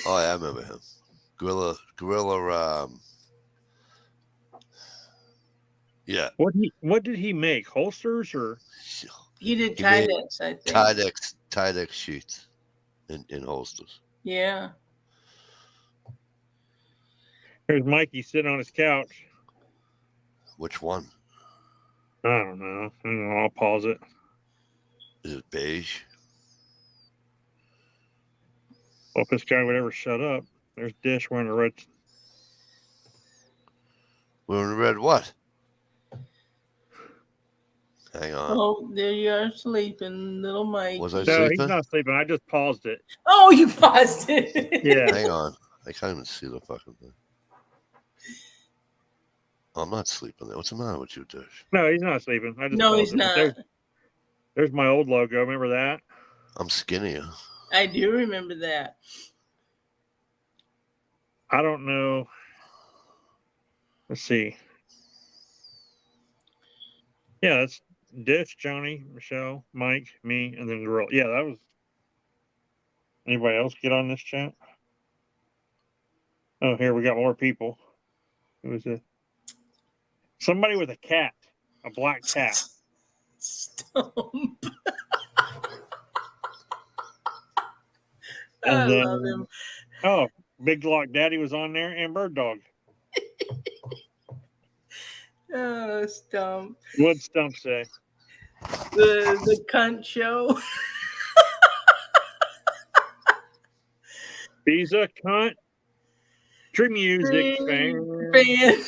Oh, yeah, I remember him. Gorilla. Yeah. What did he make? Holsters or? He did Kydex, I think. Kydex sheets in holsters. Yeah. There's Mikey sitting on his couch. Which one? I don't know. I'll pause it. Is it beige? Well, if this guy would ever shut up. There's Dish wearing a red. Wearing a red what? Hang on. Oh, there you are sleeping, little Mike. Was I No, sleeping? he's not sleeping. I just paused it. Oh, you paused it. Yeah. Hang on. I can't even see the fucking thing. I'm not sleeping there. What's the matter with you, Dish? No, he's not sleeping. I just No, paused he's it. not. There's my old logo. Remember that? I'm skinnier. I do remember that. I don't know. Let's see. Yeah, that's Dish, Johnny, Michelle, Mike, me, and then Gorilla. Yeah, that was. Anybody else get on this chat? Oh, here we got more people. Who was it? Somebody with a cat, a black cat. Stump. I And then, love him. Oh, Big Glock Daddy was on there, and Bird Dog. Oh, Stump. What'd Stump say? The cunt show. He's a cunt. Tree music fan.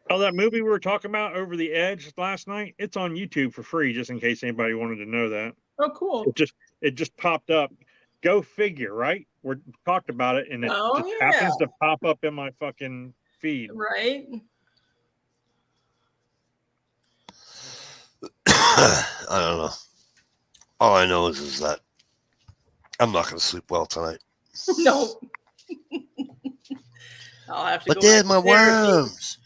Oh, that movie we were talking about, Over the Edge, last night, it's on YouTube for free, just in case anybody wanted to know that. Oh, cool. It just popped up. Go figure, right? We talked about it, and it just happens to pop up in my fucking feed. Right. I don't know. All I know is that I'm not going to sleep well tonight. No. I'll have to but go they're my therapy. worms.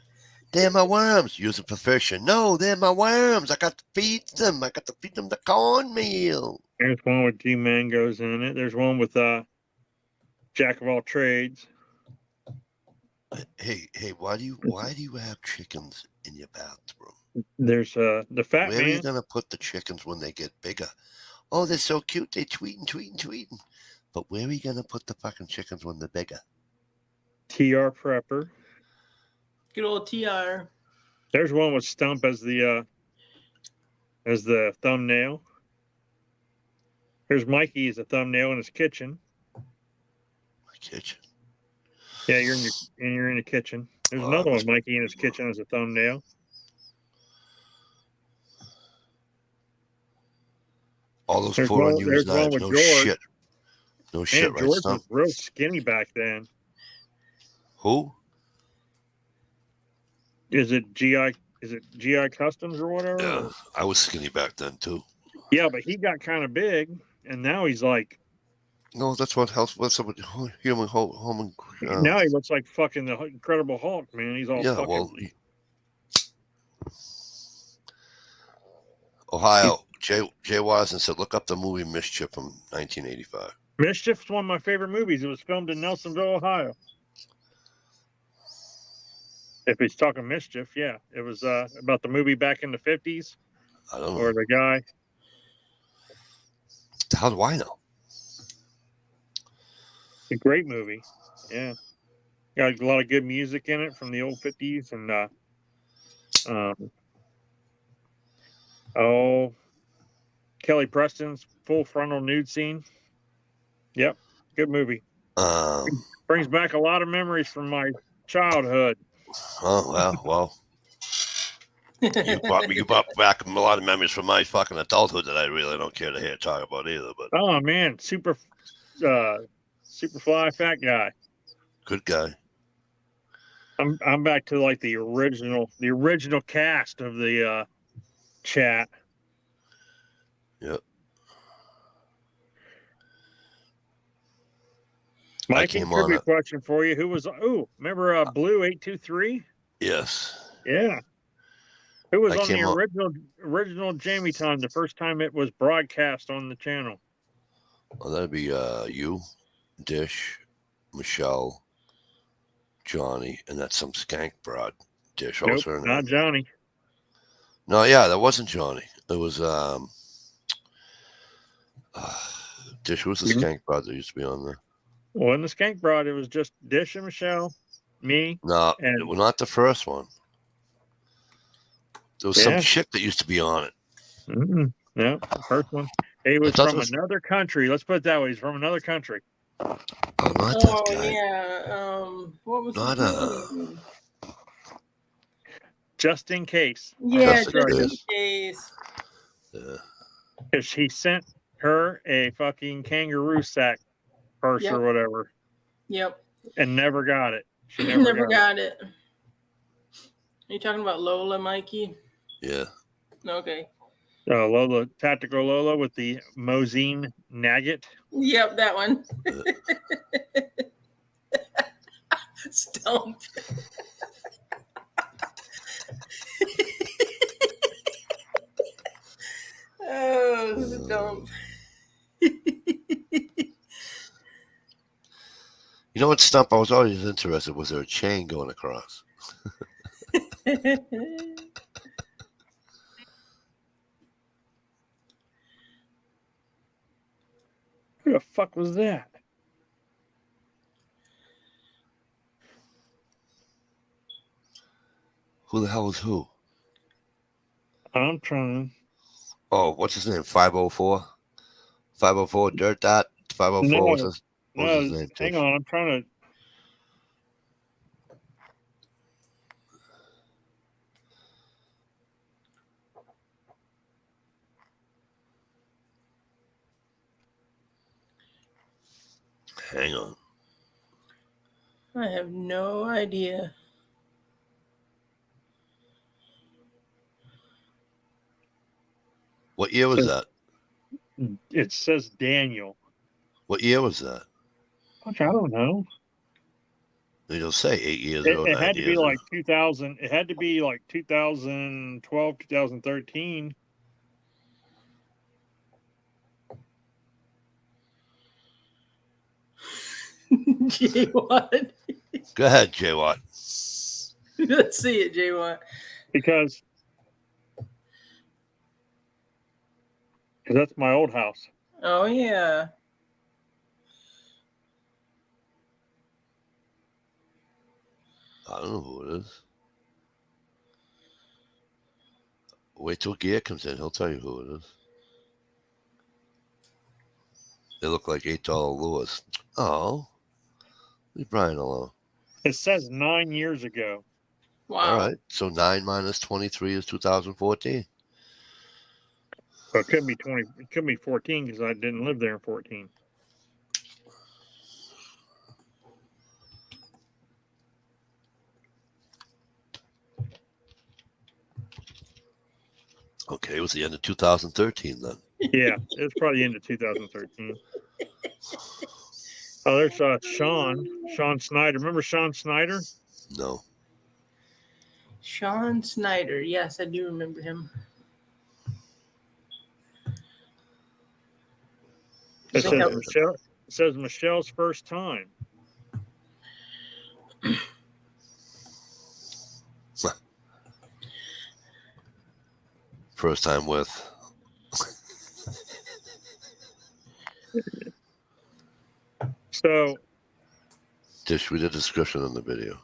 They're my worms. Use a profession. No, they're my worms. I got to feed them. I got to feed them the cornmeal. There's one with G Mangoes in it. There's one with Jack of all trades. Hey, why do you have chickens in your bathroom? There's the fat Where man. are you gonna put the chickens when they get bigger? Oh, they're so cute. They tweeting. But where are you gonna put the fucking chickens when they're bigger? TR Prepper. Good old TR. There's one with Stump as the thumbnail. Here's Mikey as a thumbnail in his kitchen. My kitchen. Yeah, you're in the kitchen. There's another one, Mikey in his kitchen as a thumbnail. All those foreign use knives. No shit. No shit, right, George Stump? was real skinny back then. Who? Is it GI Customs or whatever? Yeah, I was skinny back then too. Yeah, but he got kind of big, and now he's like. No, that's what helps. What's up with human home? Now he looks like fucking the Incredible Hulk, man. He's all fucking. Well, Ohio. Jay Watson said, look up the movie Mischief from 1985. Mischief's one of my favorite movies. It was filmed in Nelsonville, Ohio. If he's talking Mischief, yeah. It was about the movie back in the 50s. I don't know. Or the guy. How do I know? A great movie. Yeah. Got a lot of good music in it from the old 50s. And, Kelly Preston's full frontal nude scene. Yep. Good movie. Brings back a lot of memories from my childhood. Oh, well. You brought back a lot of memories from my fucking adulthood that I really don't care to hear talk about either. But oh man, super fly fat guy. Good guy. I'm back to like the original cast of the chat. Yep. Mike, trivia question for you. Who was remember Blue 823? Yes. Yeah. Who was on the original Jamie time the first time it was broadcast on the channel? Well, that'd be you, Dish, Michelle, Johnny, and that's some skank broad. Dish. What was her name? Not Johnny. No, yeah, that wasn't Johnny. It was Dish was the skank broad that used to be on there. Well, in the skank broad, it was just Dish and Michelle, me. No, it was not the first one. There was some chick that used to be on it. No, the first one. He was from another country. Let's put it that way. He's from another country. Oh, not that guy. Yeah. What was his name? Just in case. Yeah, just in case. Yeah. Because he sent her a fucking kangaroo sack purse or whatever. Yep. And never got it. She never got it. Are you talking about Lola, Mikey? Yeah. Okay. Lola, Tactical Lola with the Mosine Nugget. Yep, that one. Stump. Oh, stump. You know what, Stump? I was always interested. Was there a chain going across? Who the fuck was that? Who the hell was who? I'm trying. Oh, what's his name? 504? 504 Dirt Dot? 504? No, what's his name? Hang on, I'm trying to. Hang on. I have no idea. What year was that? It says Daniel. What year was that? I don't know. You'll say 8 years ago. It had to be like 2000. It had to be like 2012, 2013. J Watt. Go ahead, J Watt. Let's see it, J Watt. Because that's my old house. Oh yeah. I don't know who it is. Wait till Gear comes in. He'll tell you who it is. They look like $8 Lewis. Oh. Leave Brian alone. It says 9 years ago. Wow. All right. So 9 minus 23 is 2014. So it could be 20. It could be 14 because I didn't live there in 14. Okay, it was the end of 2013 then. Yeah, it was probably the end of 2013. Oh, there's Sean Snyder. Remember Sean Snyder? No. Sean Snyder. Yes, I do remember him. It says Michelle's first time. First time with. So, Dish, we did a description in the video.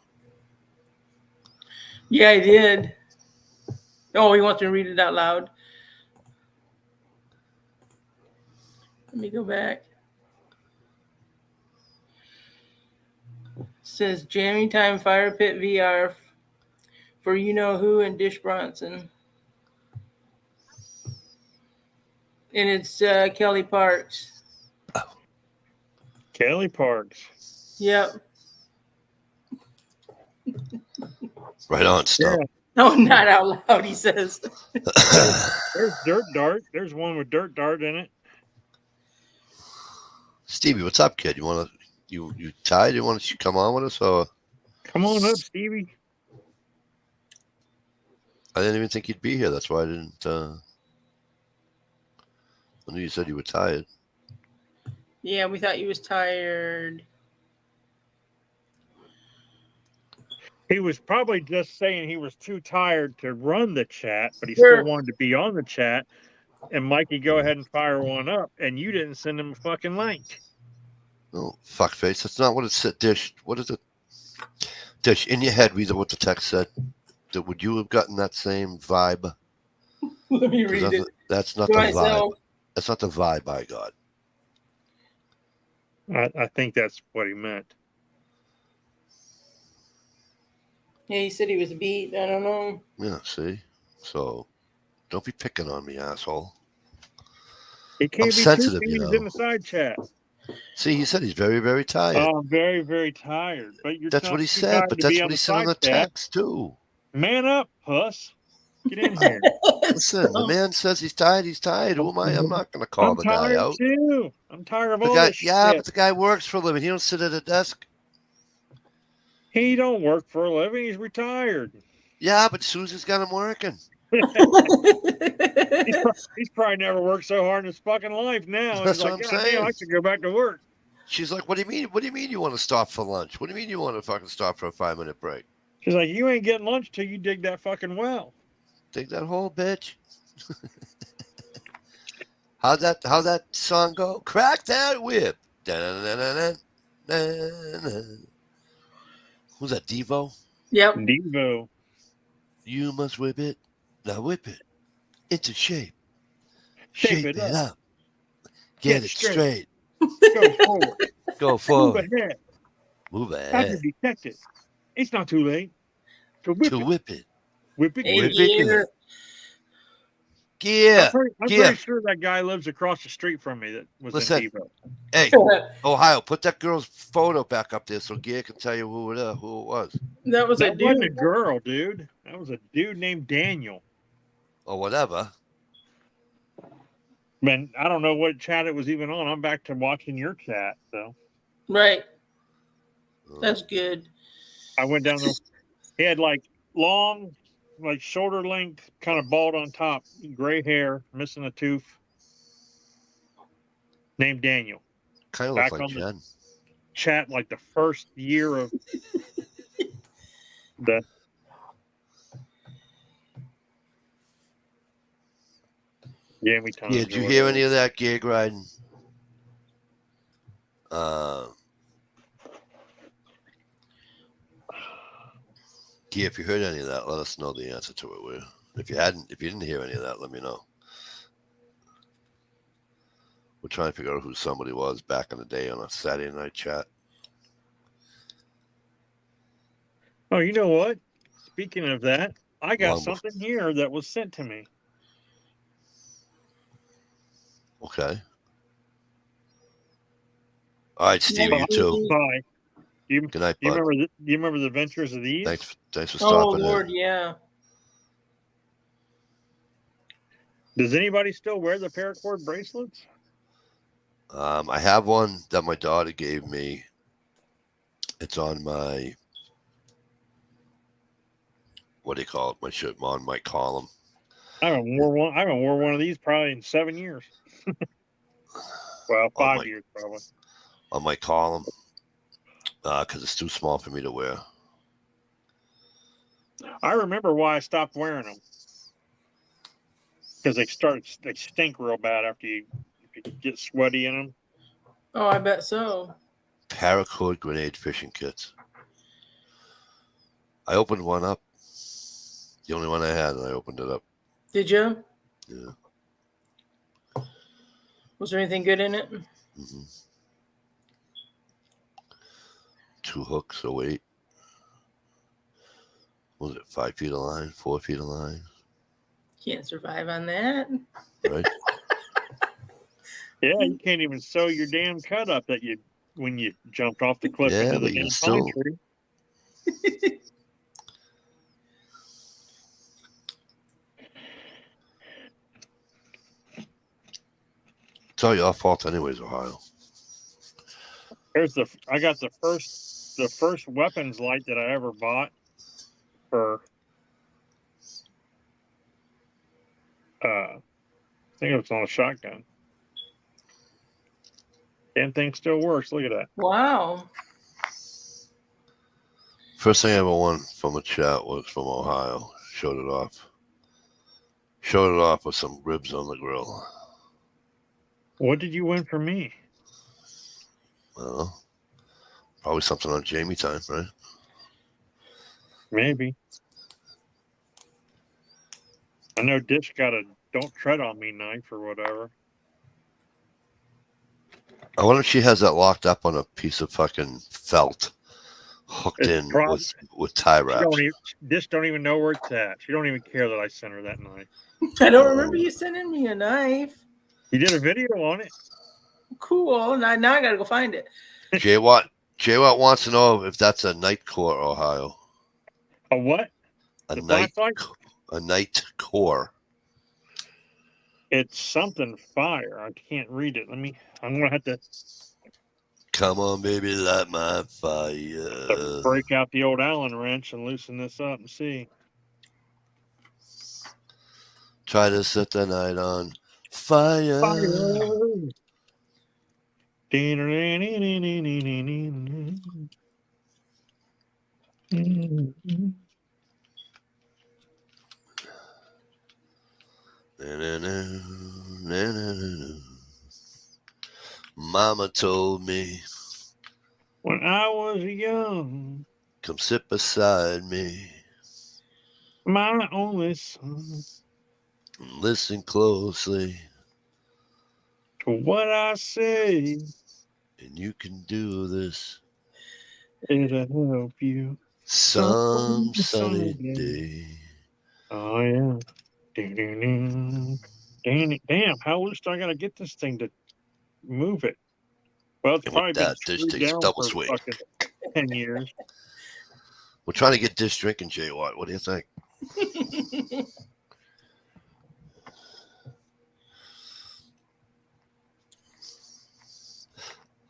Yeah, I did. Oh, he wants to read it out loud. Let me go back. It says Jamming Time Fire Pit VR for You Know Who and Dish Bronson. And it's Kelly Parks. Kelly Parks. Yep. Right on, Stump. Yeah. No, not out loud, he says. There's Dirt Dart. There's one with Dirt Dart in it. Stevie, what's up, kid? You want to? You tired? You want to come on with us? Or Come on up, Stevie. I didn't even think you'd be here. That's why I didn't. I knew you said you were tired. Yeah, we thought you was tired. He was probably just saying he was too tired to run the chat, but he still wanted to be on the chat. And Mikey, go ahead and fire one up. And you didn't send him a fucking link. No, fuckface. That's not what it said. Dish. What is it? Dish, in your head, read what the text said. Would you have gotten that same vibe? Let me read it. That's not the vibe. That's not the vibe I got. I think that's what he meant. Yeah, he said he was beat. I don't know. Yeah, see? So, don't be picking on me, asshole. He can't I'm be sensitive, too you know. in the side chat. See, he said he's very, very tired. Oh, I'm very, very tired. But you're that's what he said, but that's what he said on the text, too. Man up, puss. Get in here. Listen, the man says he's tired. He's tired. Who am I? I'm not going to call the guy out. Too. I'm tired of all this shit. Yeah, but the guy works for a living. He don't sit at a desk. He don't work for a living. He's retired. Yeah, but Susie's got him working. he's probably never worked so hard in his fucking life now. That's he's what like, I'm God saying. damn, I should go back to work. She's like, what do you mean? What do you mean you want to stop for lunch? What do you mean you want to fucking stop for a 5-minute break? She's like, you ain't getting lunch till you dig that fucking well. Dig that hole, bitch. How'd that song go? Crack that whip. Da-na-na-na-na. Who's that, Devo? Yep. Devo. You must whip it. Now whip it into shape. Shape it up. Get it straight. Go forward. Go forward. Move ahead. Move ahead. Have to detect it. It's not too late to whip it. Whip it. Whip it. Whip it. Yeah. I'm pretty sure that guy lives across the street from me that was in Devo. Hey, Ohio, put that girl's photo back up there so Gear can tell you who it was. That was a dude. Wasn't a girl, dude. That was a dude named Daniel. Or whatever. Man, I don't know what chat it was even on. I'm back to watching your chat, so. Right. That's good. I went down there. He had like long, like shoulder length, kind of bald on top, gray hair, missing a tooth. Named Daniel. Kind of looks like Jen. Chat like the first year of the. Yeah, did you hear any of that gig riding? If you heard any of that, let us know the answer to it. If you didn't hear any of that, let me know. We're trying to figure out who somebody was back in the day on a Saturday night chat. Oh, you know what? Speaking of that, I got something here that was sent to me. Okay. All right, Stevie, you too. Bye. Good night, bud. Do you remember the Adventures of These? Thanks for stopping in. Oh, Lord, yeah. Does anybody still wear the paracord bracelets? I have one that my daughter gave me. It's on my what do you call it? My shirt on my column. I haven't worn one of these probably in 7 years. Well, 5 years probably. On my column, because it's too small for me to wear. I remember why I stopped wearing them. Because they stink real bad if you get sweaty in them. Oh, I bet so. Paracord grenade fishing kits. I opened one up. The only one I had, and I opened it up. Did you? Yeah. Was there anything good in it? Mm-hmm. 2 hooks, a weight. What was it 5 feet of line, 4 feet of line? Can't survive on that. Right? Yeah, you can't even sew your damn cut up when you jumped off the cliff into the damn pine tree. It's all your fault anyways, Ohio. I got the first weapons light that I ever bought for I think it was on a shotgun. Damn thing still works. Look at that. Wow. First thing I ever won from a chat was from Ohio. Showed it off. Showed it off with some ribs on the grill. What did you win from me? I don't know. Probably something on Jamie time, right? Maybe. I know Dish got a "Don't Tread on Me" knife or whatever. I wonder if she has that locked up on a piece of fucking felt, hooked in with tie wraps. Dish don't even know where it's at. She don't even care that I sent her that knife. I don't remember you sending me a knife. You did a video on it. Cool. Now I gotta go find it. Jay Watt wants to know if that's a night core, Ohio. A what? A night core. It's something fire. I can't read it. I'm gonna have to. Come on, baby, light my fire. Break out the old Allen wrench and loosen this up and see. Try to set the night on fire. Mama told me when I was young, come sit beside me, my only son. Listen closely to what I say, and you can do this. It'll help you some sunny day. Oh yeah. Damn, how loose do I gotta get this thing to move it? Well, it's probably been Dish takes a double swing. 10 years. We're trying to get Dish drinking, Jay Watt. What do you think?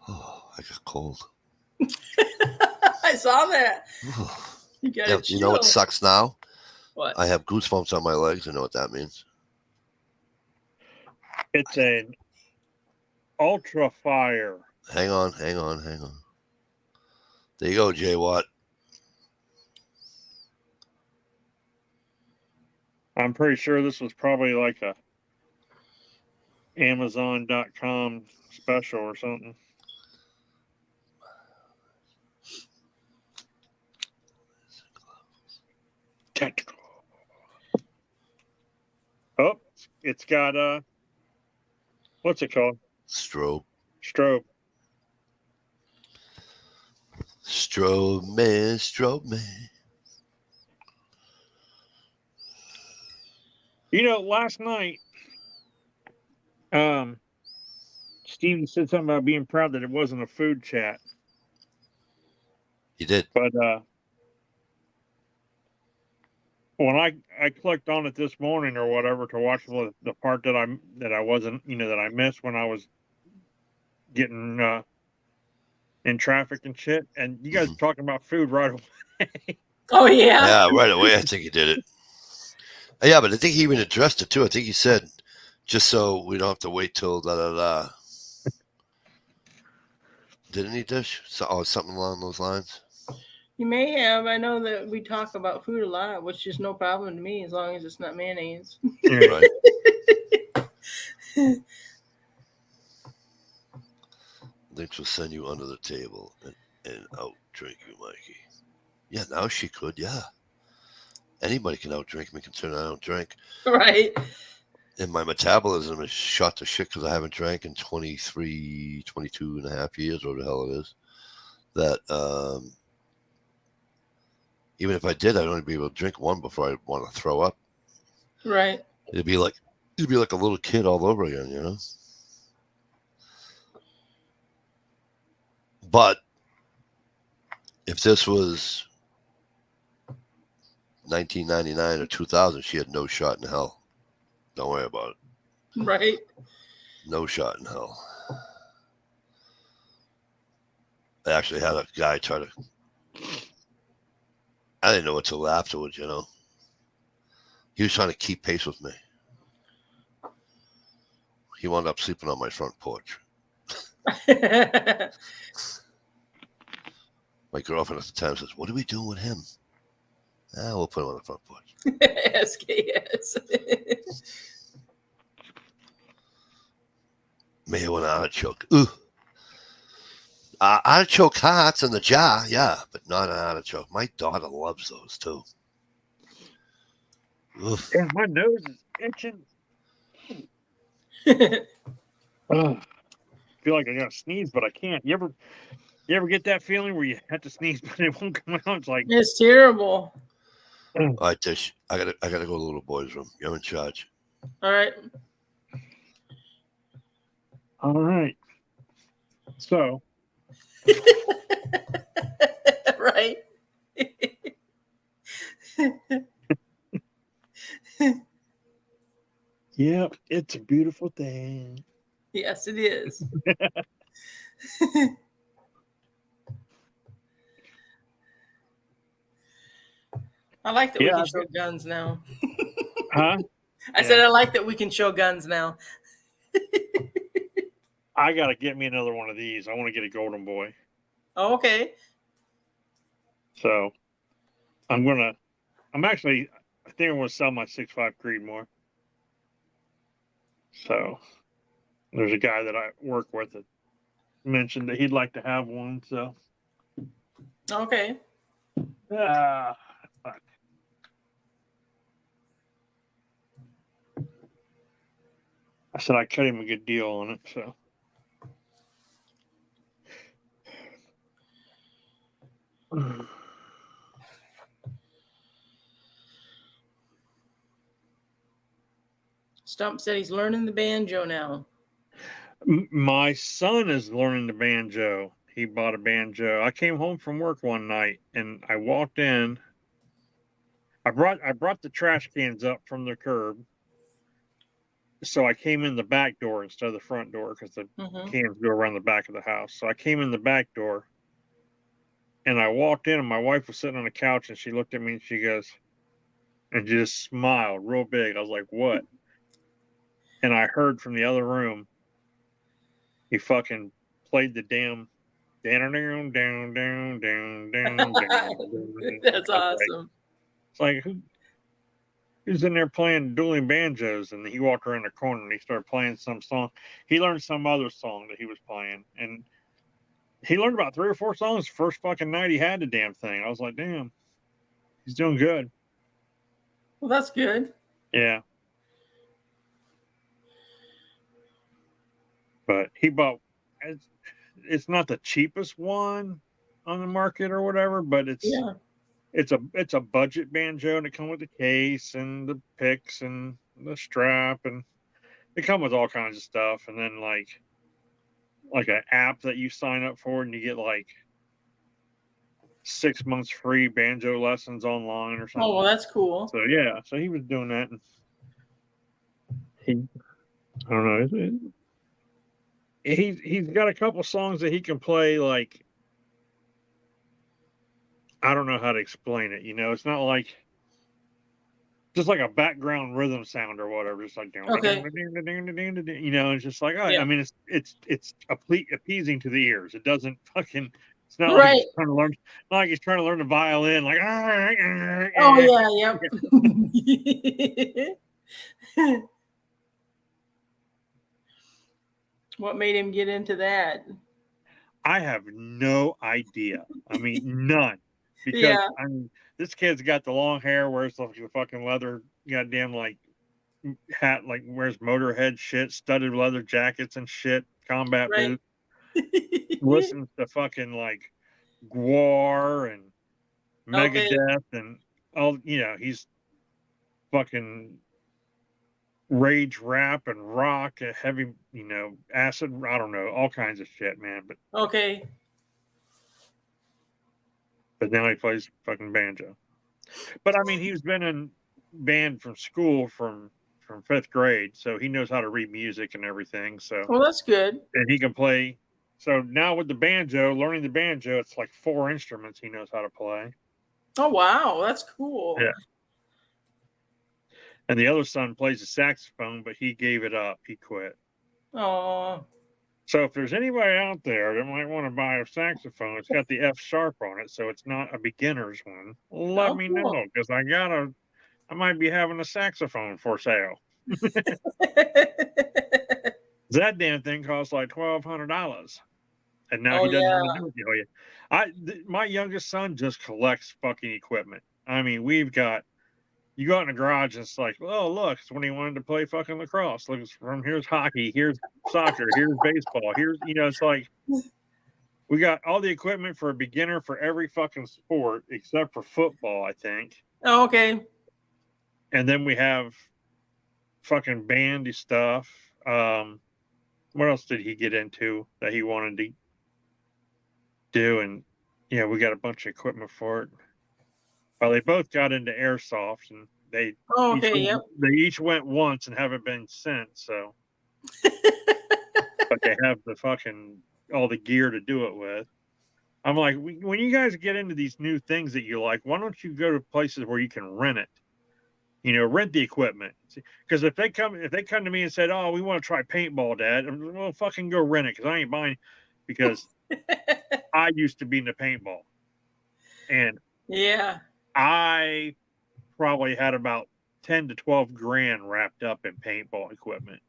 Oh, I got cold. I saw that. You know what sucks now? What? I have goosebumps on my legs. You know what that means? It's an ultra fire. Hang on. There you go, Jay Watt. I'm pretty sure this was probably like a Amazon.com special or something. Tactical. Oh, it's got what's it called? Strobe. Strobe man. You know, last night, Stevie said something about being proud that it wasn't a food chat. He did. But when I clicked on it this morning or whatever to watch the part that I wasn't, that I missed when I was getting in traffic and shit, and you guys were talking about food right away. Oh yeah. Yeah, right away. I think he did it. Yeah, but I think he even addressed it too. I think he said, "Just so we don't have to wait till da da da." Didn't he, Dish? Something along those lines. You may have. I know that we talk about food a lot, which is no problem to me as long as it's not mayonnaise. Right. Lynx will send you under the table and out drink you, Mikey. Yeah, now she could. Yeah, anybody can out drink me considering I don't drink. Right. And my metabolism is shot to shit because I haven't drank in 23, 22 and a half years, or the hell it is. That even if I did, I'd only be able to drink one before I want to throw up. Right. It'd be like a little kid all over again, you know. But if this was 1999 or 2000, she had no shot in hell. Don't worry about it. Right. No shot in hell. I actually had a guy try to. I didn't know what to laugh afterwards, you know. He was trying to keep pace with me. He wound up sleeping on my front porch. My girlfriend at the time says, "What are we doing with him?" We'll put him on the front porch. SKS. Mayo and artichoke. Ooh. Artichoke hearts in the jar, yeah, but not an artichoke. My daughter loves those too. Oof. Damn, my nose is itching. I feel like I gotta sneeze, but I can't. You ever get that feeling where you have to sneeze but it won't come out? It's like It's terrible. All right, Tish. I gotta go to the little boy's room. You're in charge. All right. All right. So right. yeah, it's a beautiful thing. Yes, it is. I like that we can show guns now. Huh? I said I like that we can show guns now. I gotta get me another one of these. I want to get a Golden Boy. Oh, okay. So I think I'm going to sell my 6.5 Creedmoor. So there's a guy that I work with that mentioned that he'd like to have one. So okay. I said I cut him a good deal on it. So Stump said he's learning the banjo now. My son is learning the banjo. He bought a banjo. I came home from work one night and I walked in. I brought the trash cans up from the curb. So I came in the back door instead of the front door because the cans go around the back of the house. So I came in the back door and I walked in and my wife was sitting on the couch and she looked at me and she goes, and just smiled real big. I was like, what? And I heard from the other room, he fucking played the damn down, down, down, down, down, down. That's awesome. It's like, who's in there playing dueling banjos? And he walked around the corner and he started playing some song. He learned some other song that he was playing. And he learned about 3 or 4 songs the first fucking night he had the damn thing. I was like, damn, he's doing good. Well, that's good. Yeah. But he bought, it's not the cheapest one on the market or whatever, but it's a budget banjo and it comes with the case and the picks and the strap and it comes with all kinds of stuff. And then like an app that you sign up for and you get like 6 months free banjo lessons online or something. Oh, well, that's cool. So yeah, so he was doing that and I don't know. He's got a couple songs that he can play. Like I don't know how to explain it. It's not like just like a background rhythm sound or whatever. Just like Okay. It's just like Yeah. I mean, it's appeasing to the ears. It doesn't fucking. It's not like Right. he's trying to learn. Not like he's trying to learn the violin. Like Oh yeah. Yep. What made him get into that? I have no idea. I mean, none. Because Yeah. I mean, this kid's got the long hair, wears like the fucking leather, goddamn like hat, like wears Motorhead shit, studded leather jackets and shit, combat Right. boots, listens to fucking like Gwar and Okay. Megadeth and all. He's fucking rage rap and rock, heavy, acid. I don't know, all kinds of shit, man. Okay. But now he plays fucking banjo. But I mean, he's been in band from school from 5th grade, so he knows how to read music and everything. So Well, that's good. and he can play. So now with the banjo, learning the banjo, it's like 4 instruments he knows how to play. Oh wow, that's cool. Yeah. And the other son plays the saxophone, but he gave it up. He quit. Oh. So if there's anybody out there that might want to buy a saxophone, it's got the F sharp on it, so it's not a beginner's one. Let me know, because I might be having a saxophone for sale. That damn thing costs like $1,200, and now he doesn't want to do it. My youngest son just collects fucking equipment. I mean, you go out in the garage and it's like, oh look, it's when he wanted to play fucking lacrosse. Look, here's hockey, here's soccer, here's baseball, here's it's like we got all the equipment for a beginner for every fucking sport except for football, I think. Oh, okay. And then we have fucking bandy stuff. What else did he get into that he wanted to do? And we got a bunch of equipment for it. Well, they both got into airsoft, and they each went once and haven't been since. So, but they have the fucking all the gear to do it with. I'm like, when you guys get into these new things that you like, why don't you go to places where you can rent it? Rent the equipment. Because if they come to me and said, "Oh, we want to try paintball, Dad," I'm like, well, fucking go rent it, because I ain't buying. Because I used to be into paintball, and yeah, I probably had about 10 to 12 grand wrapped up in paintball equipment,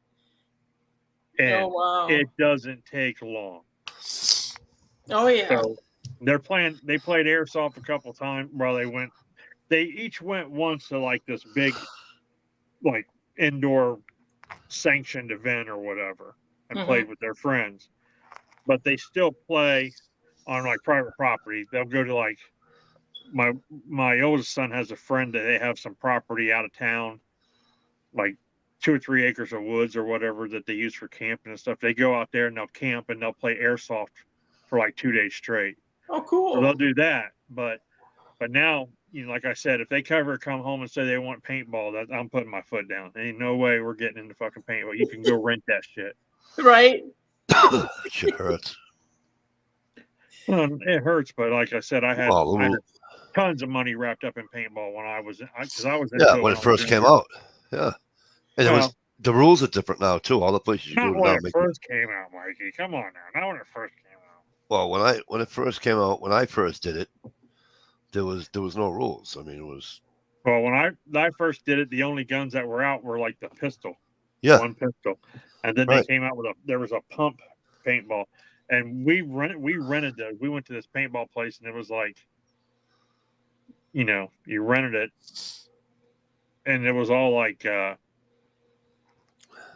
and it doesn't take long. Oh yeah. So they played airsoft a couple of times. They each went once to like this big, like indoor sanctioned event or whatever, and played with their friends. But they still play on like private property. They'll go to like my oldest son has a friend that they have some property out of town, like 2 or 3 acres of woods or whatever that they use for camping and stuff. They go out there and they'll camp and they'll play airsoft for like 2 days straight. Oh, cool. So they'll do that. But now, like I said, if they come home and say they want paintball, I'm putting my foot down. There ain't no way we're getting into fucking paintball. You can go rent that shit. Right. Shit hurts. It hurts, but like I said, I had tons of money wrapped up in paintball when I was when it first came out. Yeah, and the rules are different now too. All the places you go to when now it first came out, Mikey. Come on now, not when it first came out. Well, when it first came out, when I first did it, there was no rules. I mean, it was. Well, when I first did it, the only guns that were out were like the pistol. Yeah. One pistol, and then they came out with there was a pump paintball, and we rented those. We went to this paintball place, and it was like, you rented it, and it was all like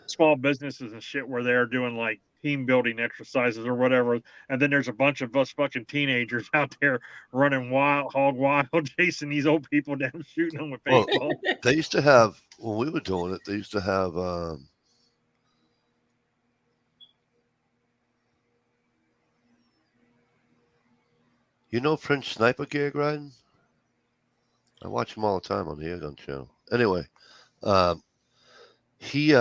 small businesses and shit where they're doing like team building exercises or whatever. And then there's a bunch of us fucking teenagers out there running hog wild, chasing these old people down, shooting them with paintball. Well, they used to have, when we were doing it, they used to have French Sniper Gear riding? I watch him all the time on the Airgun channel. Anyway, he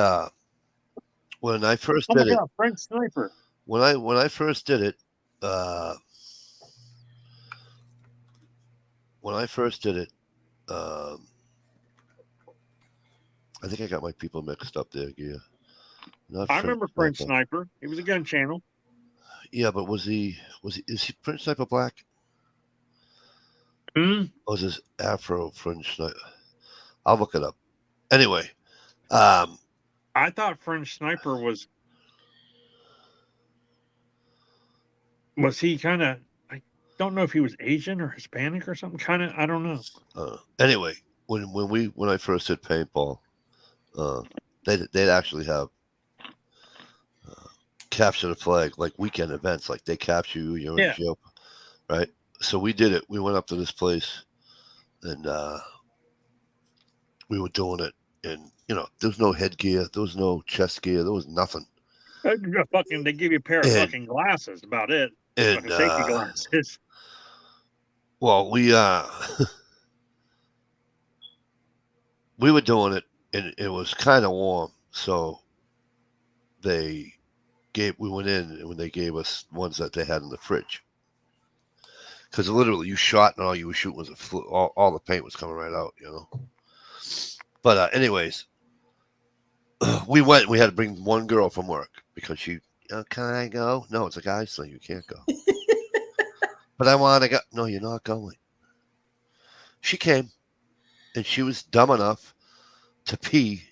when I first did it, French Sniper. When I first did it, when I first did it, I think I got my people mixed up there, Gia. Not I French remember French Sniper. Sniper. He was a gun channel. Yeah, but is he French Sniper black? Mm. Or is this Afro French Sniper? I'll look it up. Anyway, I thought French Sniper was he kind of, I don't know if he was Asian or Hispanic or something, kind of, I don't know. Anyway, when I first did paintball, they'd actually have capture the flag, like weekend events, like they capture you, you're in jail, right? So we did it. We went up to this place, and we were doing it, and there was no headgear, there was no chest gear, there was nothing. They give you a pair of fucking glasses, about it. And fucking safety glasses. Well, we we were doing it, and it was kind of warm, so we went in, and when they gave us ones that they had in the fridge, because literally you shot and all you were shooting was all the paint was coming right out, But anyways, we went. We had to bring one girl from work because she. Can I go? No, it's a guy's thing. You can't go. But I want to go. No, you're not going. She came, and she was dumb enough to pee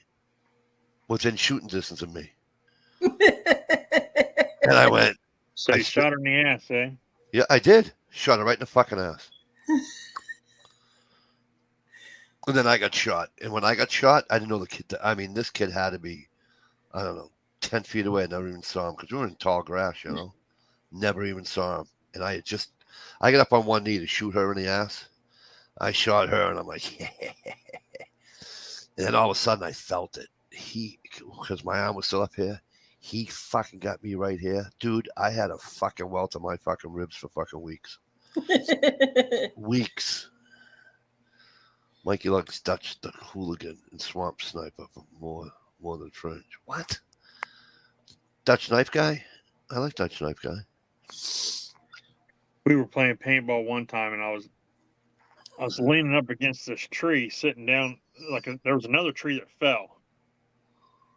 within shooting distance of me. And I went. So you shot her in the ass, eh? Yeah, I did. Shot her right in the fucking ass. And then I got shot. And when I got shot, I didn't know the kid. This kid had to be, I don't know, 10 feet away. I never even saw him because we were in tall grass, Never even saw him. And I got up on one knee to shoot her in the ass. I shot her, and I'm like, yeah. And then all of a sudden, I felt it. Because my arm was still up here, he fucking got me right here. Dude, I had a fucking welt on my fucking ribs for fucking weeks. Weeks. Mikey likes Dutch the hooligan and Swamp Sniper for more than French. What? Dutch knife guy? I like Dutch knife guy. We were playing paintball one time, and I was leaning up against this tree, sitting down. There was another tree that fell,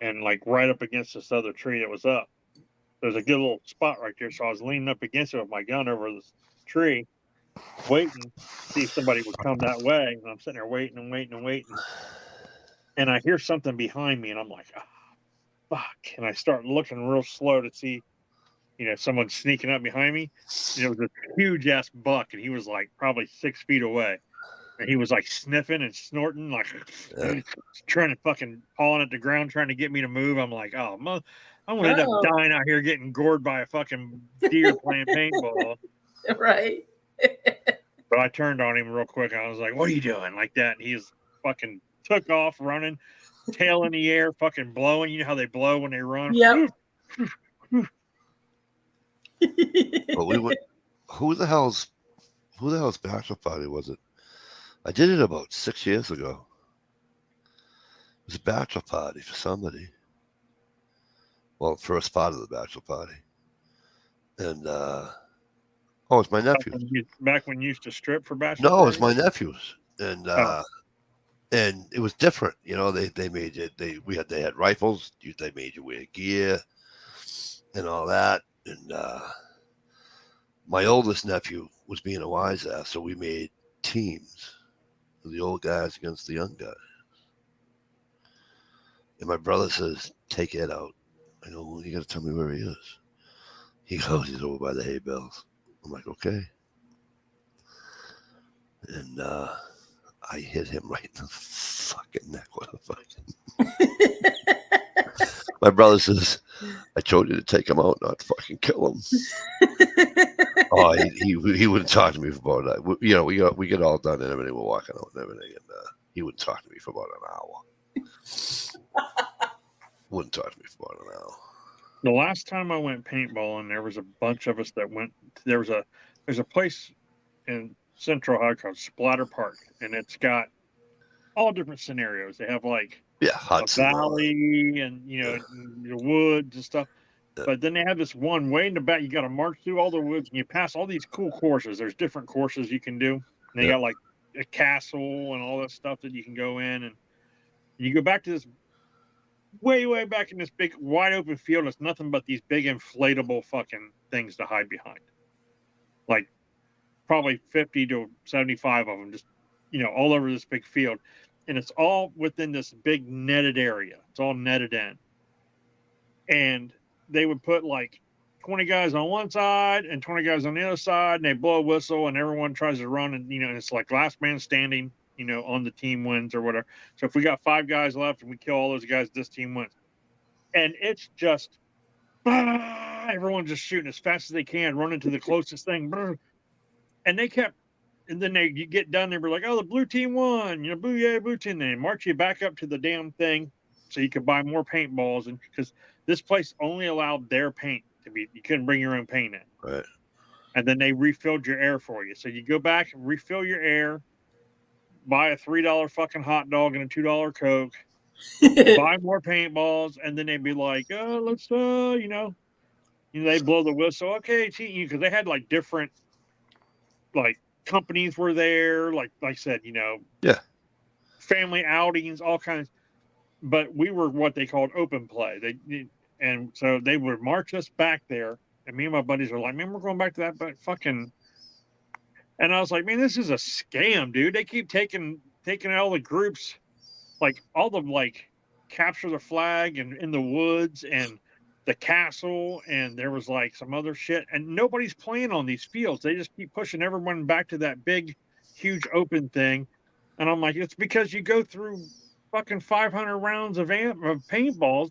and right up against this other tree that was up. There's a good little spot right there, so I was leaning up against it with my gun over this tree, waiting to see if somebody would come that way. And I'm sitting there waiting and waiting and waiting. And I hear something behind me, and I'm like, oh, fuck. And I start looking real slow to see, someone sneaking up behind me. And it was a huge ass buck, and he was probably 6 feet away. And he was sniffing and snorting, trying to fucking pawing at the ground, trying to get me to move. I'm like, oh, I'm going to end up dying out here getting gored by a fucking deer playing paintball. Right. But I turned on him real quick. I was like, what are you doing? Like that. And he's fucking took off running, tail in the air, fucking blowing. You know how they blow when they run? Yep. But we went. Who the hell's bachelor party was it? I did it about 6 years ago. It was a bachelor party for somebody. Well, first part of the bachelor party. And it's my nephew. Back when you used to strip for bachelor No, parties? it's my nephews. And and it was different. They made it. They had rifles. They made you wear gear and all that. And my oldest nephew was being a wise ass, so we made teams. The old guys against the young guys. And my brother says, take Ed out. I go, well, you got to tell me where he is. He goes, he's over by the hay bales. I'm like, okay. And I hit him right in the fucking neck with a fucking... My brother says, I told you to take him out, not to fucking kill him. Oh, he wouldn't talk to me for about that. We get all done and everything. We're walking out and everything, and he wouldn't talk to me for about an hour. Wouldn't talk to me for about an hour. The last time I went paintballing, there was a bunch of us that went. There's a place in Central Ohio called Splatter Park, and it's got all different scenarios. They have a valley and the woods and stuff. But then they have this one way in the back. You got to march through all the woods, and you pass all these cool courses. There's different courses you can do. And they got a castle and all that stuff that you can go in, and you go back to this way back in this big wide open field. It's nothing but these big inflatable fucking things to hide behind, like probably 50 to 75 of them, just all over this big field, and it's all within this big netted area. It's all netted in, and they would put like 20 guys on one side and 20 guys on the other side, and they blow a whistle, and everyone tries to run, and it's like last man standing, on the team wins or whatever. So if we got 5 guys left and we kill all those guys, this team wins. And it's just everyone's just shooting as fast as they can, running to the closest thing. And they kept, and then you get done, they were like, oh, the blue team won, boo, yeah, blue team. They march you back up to the damn thing so you could buy more paintballs. And because this place only allowed their paint to be, you couldn't bring your own paint in. Right. And then they refilled your air for you. So you go back and refill your air, buy a $3 fucking hot dog and a $2 Coke, buy more paintballs, and then they'd be like, oh, let's, they blow the whistle. Okay, because they had like different, like, companies were there, like I said, yeah, family outings, all kinds. But we were what they called open play. And so they would march us back there, and me and my buddies were like, man, we're going back to that, but fucking. And I was like, man, this is a scam, dude. They keep taking all the groups, like all the like capture the flag and in the woods and the castle, and there was like some other shit, and nobody's playing on these fields. They just keep pushing everyone back to that big, huge open thing. And I'm like, it's because you go through fucking 500 rounds of paintballs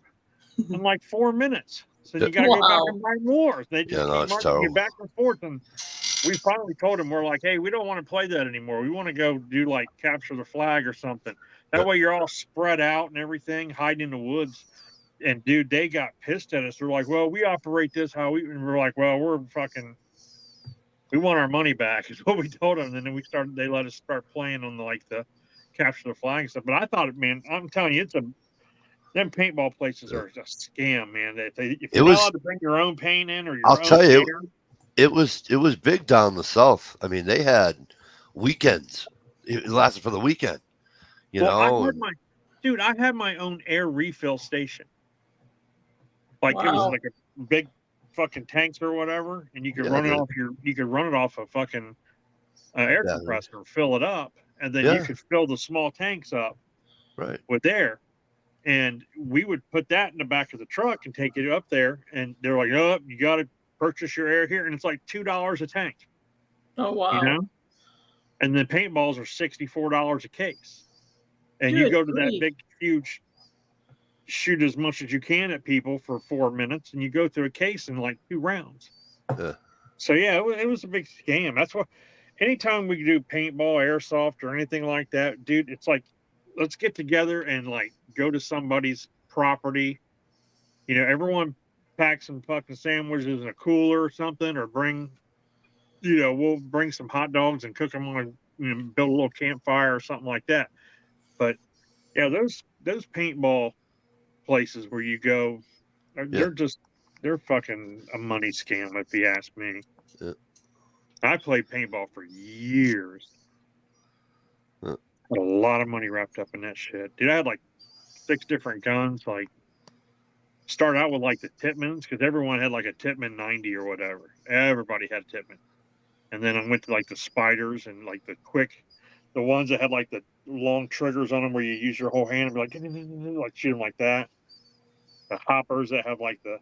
in like 4 minutes. So you got to go back and buy more. They just keep marching you back and forth. And we finally told them, we're like, hey, we don't want to play that anymore. We want to go do like capture the flag or something. That way you're all spread out and everything, hiding in the woods. And dude, they got pissed at us. They're like, well, we operate this how we, and we're like, well, we want our money back is what we told them. And then they let us start playing on the capture the flag stuff. But I thought, man, I'm telling you, them paintball places are a scam, man. If you're not allowed to bring your own paint in or your own tell you, painter, it was big down the south. I mean, they had weekends. It lasted for the weekend. I had my own air refill station. Like it was like a big fucking tanks or whatever, and you could run it off a fucking air compressor, fill it up, and then you could fill the small tanks up with air. And we would put that in the back of the truck and take it up there. And they're like, oh, you got to purchase your air here. And it's like $2 a tank. Oh, wow. And the paintballs are $64 a case. And you go to that big, huge, shoot as much as you can at people for 4 minutes. And you go through a case in like 2 rounds. So, yeah, it was a big scam. That's why anytime we do paintball, airsoft, or anything like that, dude, it's like, let's get together and like go to somebody's property. Everyone pack some fucking sandwiches in a cooler or something, or we'll bring some hot dogs and cook them on, build a little campfire or something like that. But yeah, those paintball places where you go, they're fucking a money scam if you ask me. Yeah. I played paintball for years. A lot of money wrapped up in that shit. Dude, I had like 6 different guns. Like, start out with like the Tippmans, because everyone had like a Tippman 90 or whatever. Everybody had a Tippman. And then I went to like the Spiders and like the ones that had like the long triggers on them where you use your whole hand and be like shoot them like that. The Hoppers that have like the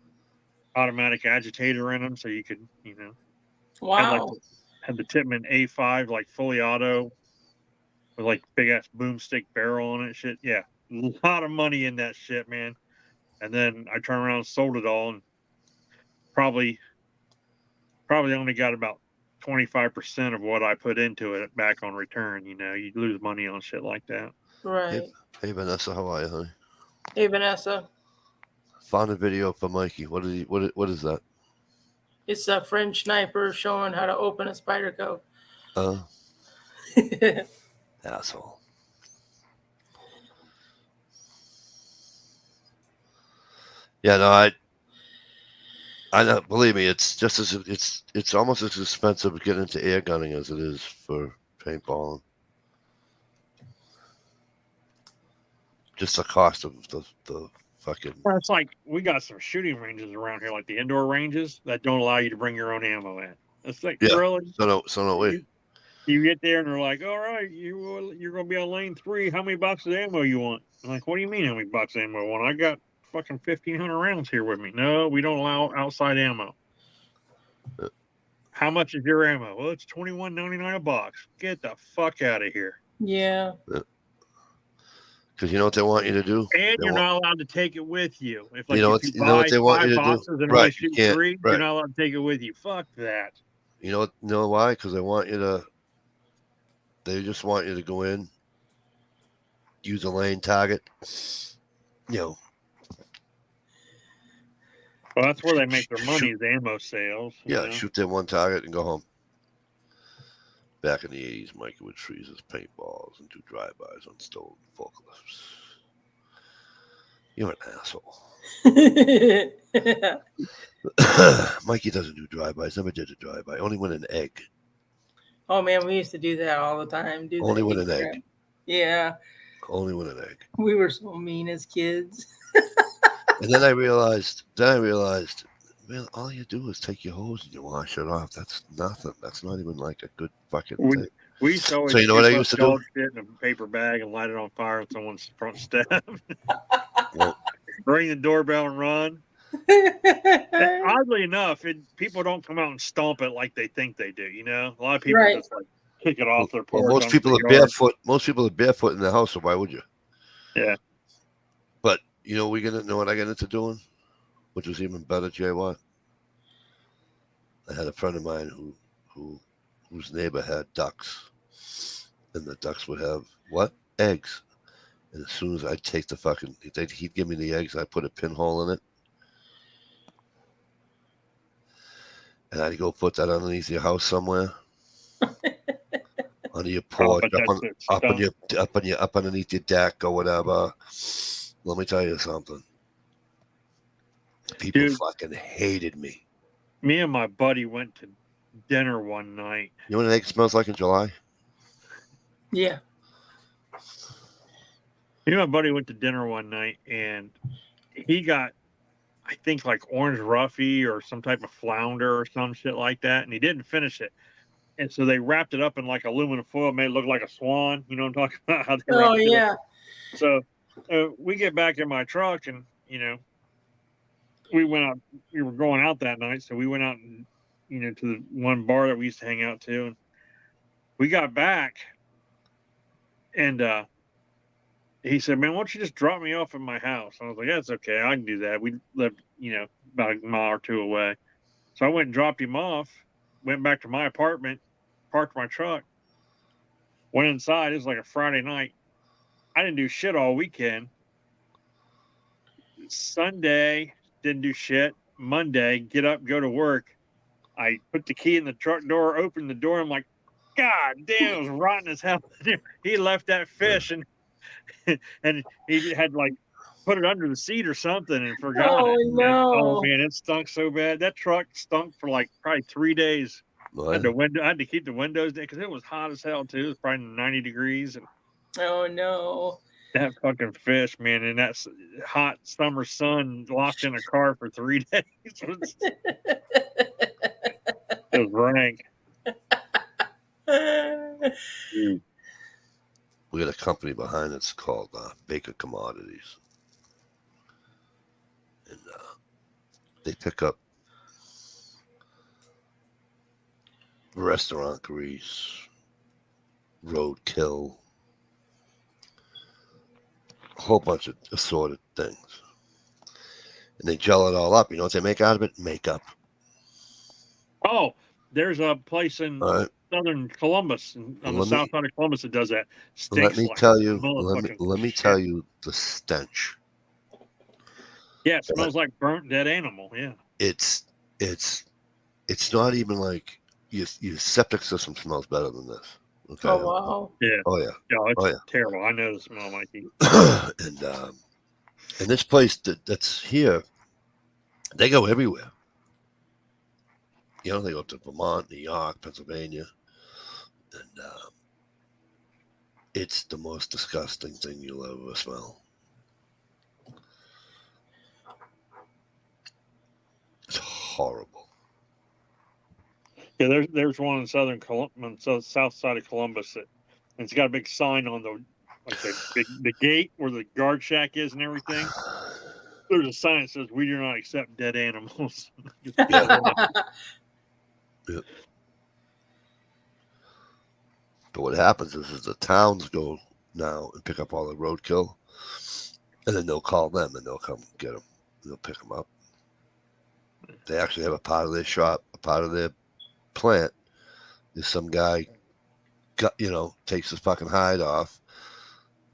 automatic agitator in them, so you could, Wow. Had the Tippman A5 like fully auto. With like big ass boomstick barrel on it, shit. Yeah, a lot of money in that shit, man. And then I turned around and sold it all, and probably only got about 25% of what I put into it back on return. You lose money on shit like that. Right. Hey Vanessa, how are you, honey? Hey Vanessa. Found a video for Mikey. What is that? It's a French sniper showing how to open a spider coat. Asshole. Yeah, no, I don't believe me. It's just it's almost as expensive to get into air gunning as it is for paintballing. just the cost of the fucking. Well, it's like we got some shooting ranges around here, like the indoor ranges that don't allow you to bring your own ammo in. It's like, really? So no way. You get there and they're like, all right, you're going to be on lane 3. How many boxes of ammo you want? I'm like, what do you mean how many boxes of ammo I want? I got fucking 1,500 rounds here with me. No, we don't allow outside ammo. How much is your ammo? Well, it's $21.99 a box. Get the fuck out of here. Yeah. Because you know what they want you to do? And you're not allowed to take it with you. If you know if you buy what they want 5 you to boxes do? and Right, only shoot 3, right. you're not allowed to take it with you. Fuck that. You know why? Because they want you to. They just want you to go in, use a lane target. You know. Well, that's where they make their money, is ammo sales. Yeah, shoot that one target and go home. Back in the 80s, Mikey would freeze his paintballs and do drive-bys on stolen forklifts. You're an asshole. Mikey doesn't do drive-bys. Never did a drive-by. Only with an egg. Oh, man, we used to do that all the time. Only with an egg. Yeah. Only with an egg. We were so mean as kids. And then I realized, man, all you do is take your hose and you wash it off. That's nothing. That's not even like a good fucking thing. We used to always so you know what I used to do? Shit in a paper bag and light it on fire on someone's front step. Well, ring the doorbell and run. And oddly enough, people don't come out and stomp it like they think they do. You know, a lot of people just like kick it off their porch. Well, most people are barefoot. Most people are barefoot in the house. So why would you? Yeah. But you know, know what I got into doing, which was even better, Jay Watt. I had a friend of mine whose neighbor had ducks, and the ducks would have what? Eggs. And as soon as I'd take the fucking, he'd give me the eggs, I'd put a pinhole in it, and I'd go put that underneath your house somewhere, under your porch, up underneath your deck or whatever. Let me tell you something. People fucking hated me. Me and my buddy went to dinner one night. You know what an egg smells like in July? Yeah. Me and my buddy went to dinner one night, and he got, I think, like orange roughy or some type of flounder or some shit like that, and he didn't finish it. And so they wrapped it up in like aluminum foil, made it look like a swan. You know what I'm talking about? How they wrapped it up. So we get back in my truck, and we went out. We were going out that night, so we went out and to the one bar that we used to hang out to, and we got back, and he said, "Man, why don't you just drop me off at my house?" I was like, "That's okay, I can do that." We lived, about a mile or two away, so I went and dropped him off. Went back to my apartment, parked my truck, went inside. It was like a Friday night. I didn't do shit all weekend. Sunday, didn't do shit. Monday, get up, go to work. I put the key in the truck door, opened the door. I'm like, God damn, it was rotten as hell. He left that fish and he had like put it under the seat or something and forgot it. No. Oh man, it stunk so bad. That truck stunk for like probably 3 days. I had to keep the windows down because it was hot as hell too. It was probably 90 degrees. And oh no. That fucking fish, man, and that hot summer sun locked in a car for 3 days. It was rank. We got a company behind it's called Baker Commodities. And they pick up restaurant grease, roadkill, a whole bunch of assorted things. And they gel it all up. You know what they make out of it? Makeup. Oh, there's a place in southern Columbus, on the south side of Columbus, that does that. Let me tell you the stench. Yeah, it smells like burnt dead animal. Yeah. It's not even like your septic system smells better than this. Okay. Oh wow. Yeah. Oh yeah. It's terrible. I know the smell, Mikey. And this place that's here, they go everywhere. They go to Vermont, New York, Pennsylvania, and it's the most disgusting thing you'll ever smell. horrible. Yeah, there's one in south side of Columbus and it's got a big sign on the gate where the guard shack is and everything. There's a sign that says we do not accept dead animals. Yeah. Yep. But what happens is the towns go now and pick up all the roadkill, and then they'll call them and they'll come get them. They'll pick them up. They actually have a part of their shop, a part of their plant. Is some guy, takes his fucking hide off,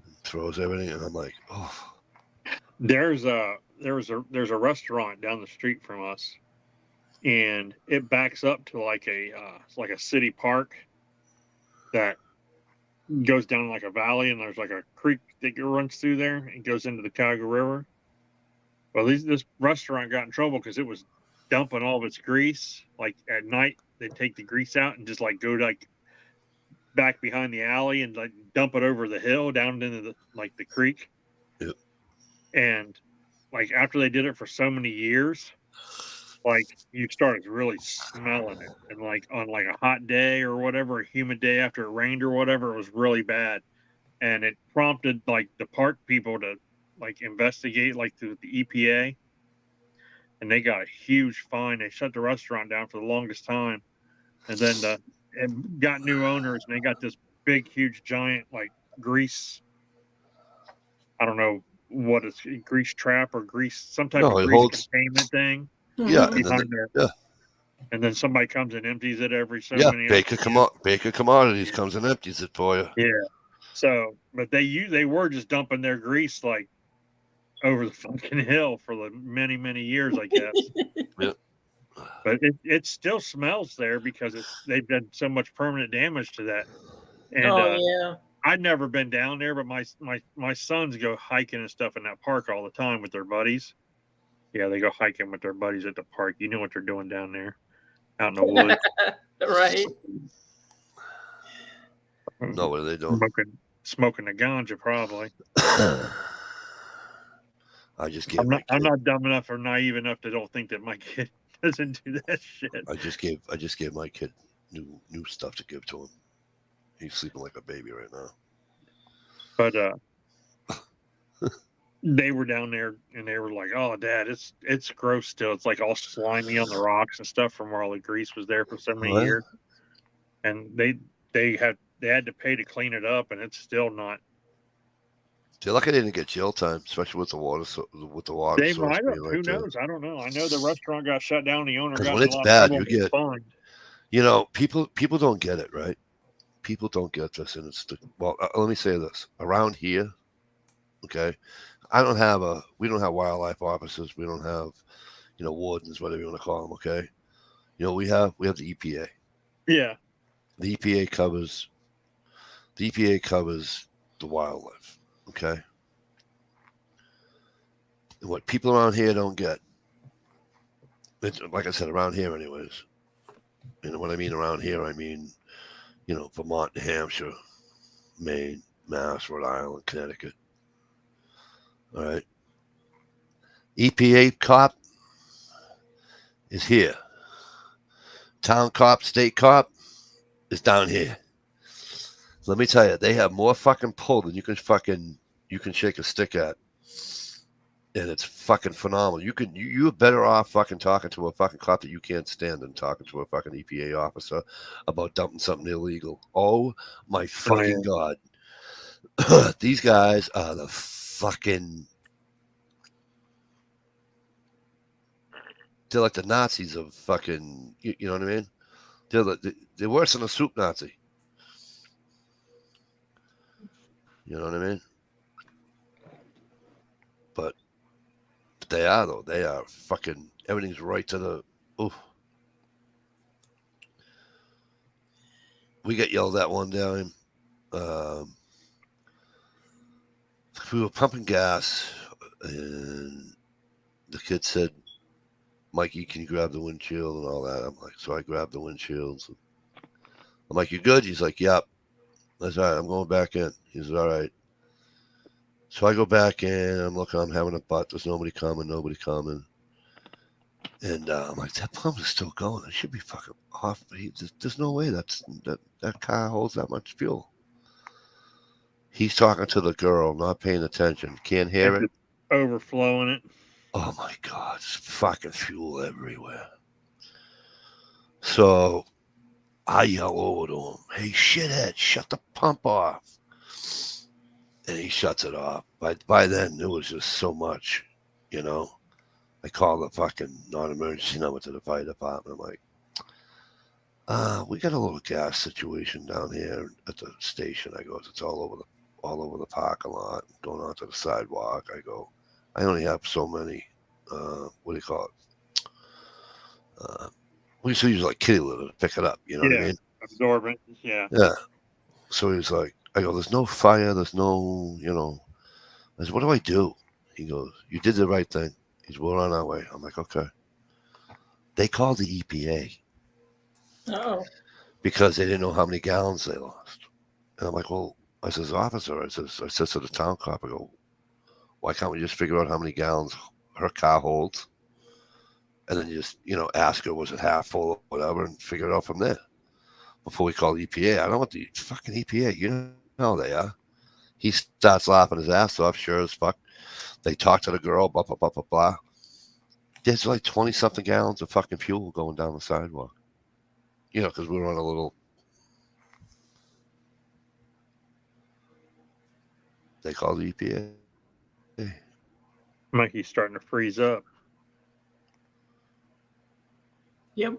and throws everything, and I'm like, oh. There's a restaurant down the street from us, and it backs up to like a city park that goes down like a valley, and there's like a creek that runs through there and goes into the Cuyahoga River. Well, this restaurant got in trouble because it was dumping all of its grease. Like at night, they'd take the grease out and just like go like back behind the alley and like dump it over the hill down into the creek. Yep. And like after they did it for so many years, like you started really smelling it, and like on like a hot day or whatever, a humid day after it rained or whatever, it was really bad, and it prompted like the park people to like investigate like through the EPA, and they got a huge fine. They shut the restaurant down for the longest time, and then and got new owners, and they got this big, huge, giant like grease. I don't know what it's grease trap or some type of grease containment thing. Yeah, behind there. Yeah. And then somebody comes and empties it every so many. Baker Commodities comes and empties it for you. Yeah. So, but they were just dumping their grease like over the fucking hill for the many years, I guess. Yep. But it still smells there because they've done so much permanent damage to that. And yeah. I'd never been down there, but my sons go hiking and stuff in that park all the time with their buddies. Yeah, they go hiking with their buddies at the park. You know what they're doing down there, out in the woods. Right. No, what are they doing? Smoking the ganja, probably. I'm not dumb enough or naive enough to don't think that my kid doesn't do that shit. I just gave my kid new stuff to give to him. He's sleeping like a baby right now. But they were down there and they were like, "Oh, Dad, it's gross still. It's like all slimy on the rocks and stuff from where all the grease was there for so many years." And they had to pay to clean it up, and it's still not. They're lucky they didn't get jail time, especially with the water. They might have. Who knows? I don't know. I know the restaurant got shut down. The owner got when it's bad, you get fined. People don't get it, right? People don't get this, and let me say this: around here, okay, we don't have wildlife officers. We don't have, wardens, whatever you want to call them. Okay, we have the EPA. Yeah. The EPA covers the wildlife. Okay. And what people around here don't get, like I said, around here, anyways. And what I mean around here, I mean, Vermont, New Hampshire, Maine, Mass, Rhode Island, Connecticut. All right. EPA cop is here. Town cop, state cop is down here. Let me tell you, they have more fucking pull than you can shake a stick at. And it's fucking phenomenal. You're better off fucking talking to a fucking cop that you can't stand than talking to a fucking EPA officer about dumping something illegal. Oh my fucking God. These guys are the fucking, they're like the Nazis of fucking, you know what I mean? They're worse than a soup Nazi. You know what I mean? But they are, though. They are fucking, everything's right to the, oof. We got yelled at one time. We were pumping gas, and the kid said, "Mikey, can you grab the windshield?" and all that. I'm like, so I grabbed the windshields. I'm like, "You good?" He's like, "Yep." That's all right. I'm going back in. He's all right. So I go back in. I'm looking. I'm having a butt. There's nobody coming. And I'm like, that pump is still going. It should be fucking off. There's no way that car holds that much fuel. He's talking to the girl, not paying attention. Can't hear it. Overflowing it. Oh my God, it's fucking fuel everywhere. So I yell over to him, hey, shithead, shut the pump off. And he shuts it off. By then, it was just so much, you know. I call the fucking non-emergency number to the fire department. I'm like, we got a little gas situation down here at the station. I go, it's all over the parking lot, going onto the sidewalk. I go, I only have so many. What do you call it? We used to use like kitty litter to pick it up. You know what I mean? Absorbent. Yeah. Yeah. So he's like, I go, there's no fire. There's no, you know. I said, what do I do? He goes, you did the right thing. He's, we're on our way. I'm like, okay. They called the EPA. Oh. Because they didn't know how many gallons they lost. And I'm like, well, I says, officer, I said to the town cop, I go, why can't we just figure out how many gallons her car holds? And then you just, you know, ask her, was it half full or whatever, and figure it out from there. Before we call the EPA. I don't want the fucking EPA. You know how they are. He starts laughing his ass off, sure as fuck. They talk to the girl, blah, blah, blah, blah, blah. There's like 20-something gallons of fucking fuel going down the sidewalk. You know, because we were on a little. They call the EPA. Mikey's starting to freeze up. Yep.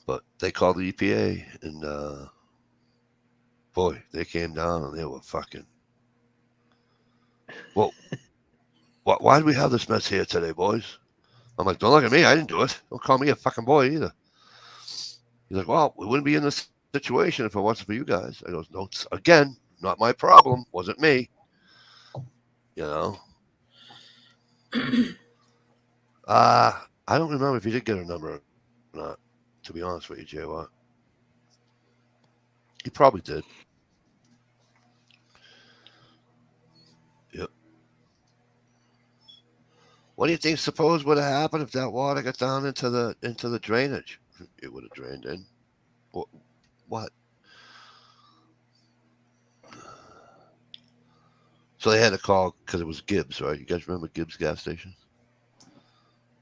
But they called the EPA, and boy, they came down and they were fucking. Well, why do we have this mess here today, boys? I'm like, don't look at me. I didn't do it. Don't call me a fucking boy either. He's like, well, we wouldn't be in this situation if it wasn't for you guys. I goes, no, again, not my problem. Wasn't me. You know. I don't remember if you did get a number or not. To be honest with you, Jay Watt. He probably did. Yep. What do you think? Suppose would have happened if that water got down into the drainage? It would have drained in. What? So they had to call because it was Gibbs, right? You guys remember Gibbs gas station?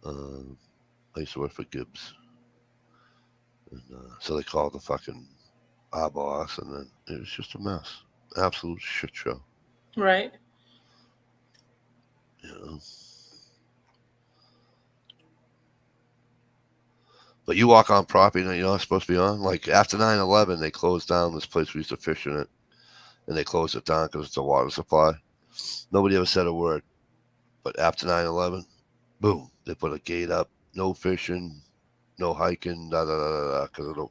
I used to work for Gibbs, and so they called the fucking our boss, and then it was just a mess, absolute shit show. Right. You know. But you walk on property that you're not supposed to be on. Like after 9/11, they closed down this place we used to fish in it, and they closed it down because it's a water supply. Nobody ever said a word. But after 9/11, boom, they put a gate up. No fishing, no hiking, da da da da,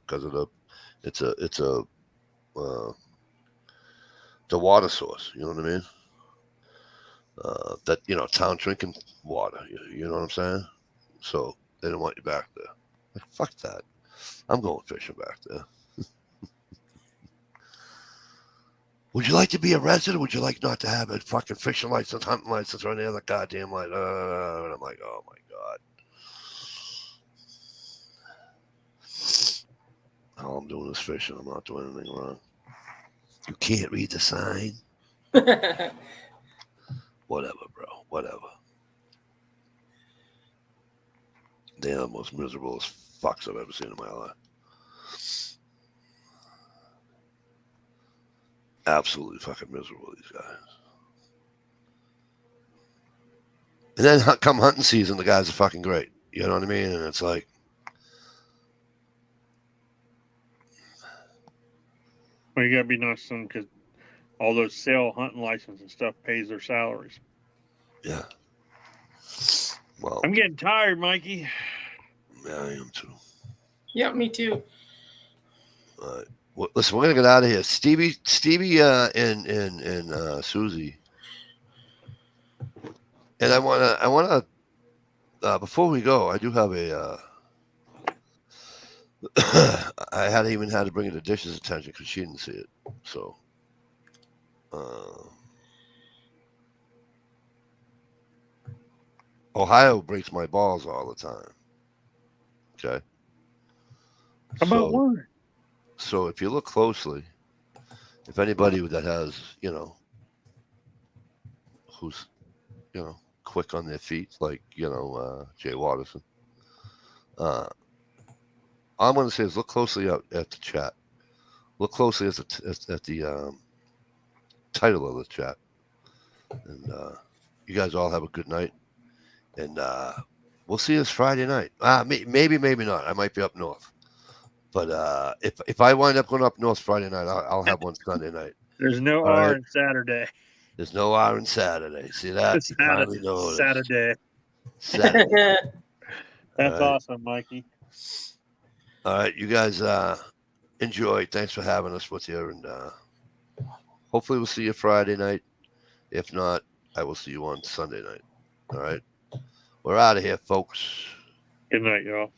because of the, it's a the water source. You know what I mean? That town drinking water. You know what I'm saying? So they didn't want you back there. Like, fuck that. I'm going fishing back there. Would you like to be a resident? Or would you like not to have a fucking fishing license, hunting license, or any other goddamn license? And I'm like, oh my god. All I'm doing is fishing. I'm not doing anything wrong. You can't read the sign. Whatever, bro. Whatever. They're the most miserable as fucks I've ever seen in my life. Absolutely fucking miserable, these guys. And then come hunting season, the guys are fucking great. You know what I mean? And it's like, well, you gotta be nice to them because all those sale hunting license and stuff pays their salaries. yeah. Well, I'm getting tired, Mikey. Yeah, I am too. Yep, me too. All right. Well, listen, we're gonna get out of here. Stevie, and Susie. And I wanna. Before we go, I do have a. I hadn't even had to bring it to Dish's attention because she didn't see it. So. Ohio breaks my balls all the time. Okay. How about one? So if you look closely, if anybody that has, who's, quick on their feet, like, Jay Watterson, all I'm going to say is look closely at the chat. Look closely at the title of the chat. And you guys all have a good night. And we'll see us Friday night. Maybe not. I might be up north. But if I wind up going up north Friday night, I'll have one Sunday night. There's no R in Saturday. There's no R in Saturday. See that? It's Saturday. Saturday. That's awesome, Mikey. All right, you guys enjoy. Thanks for having us with you, and hopefully we'll see you Friday night. If not, I will see you on Sunday night. All right, we're out of here, folks. Good night, y'all.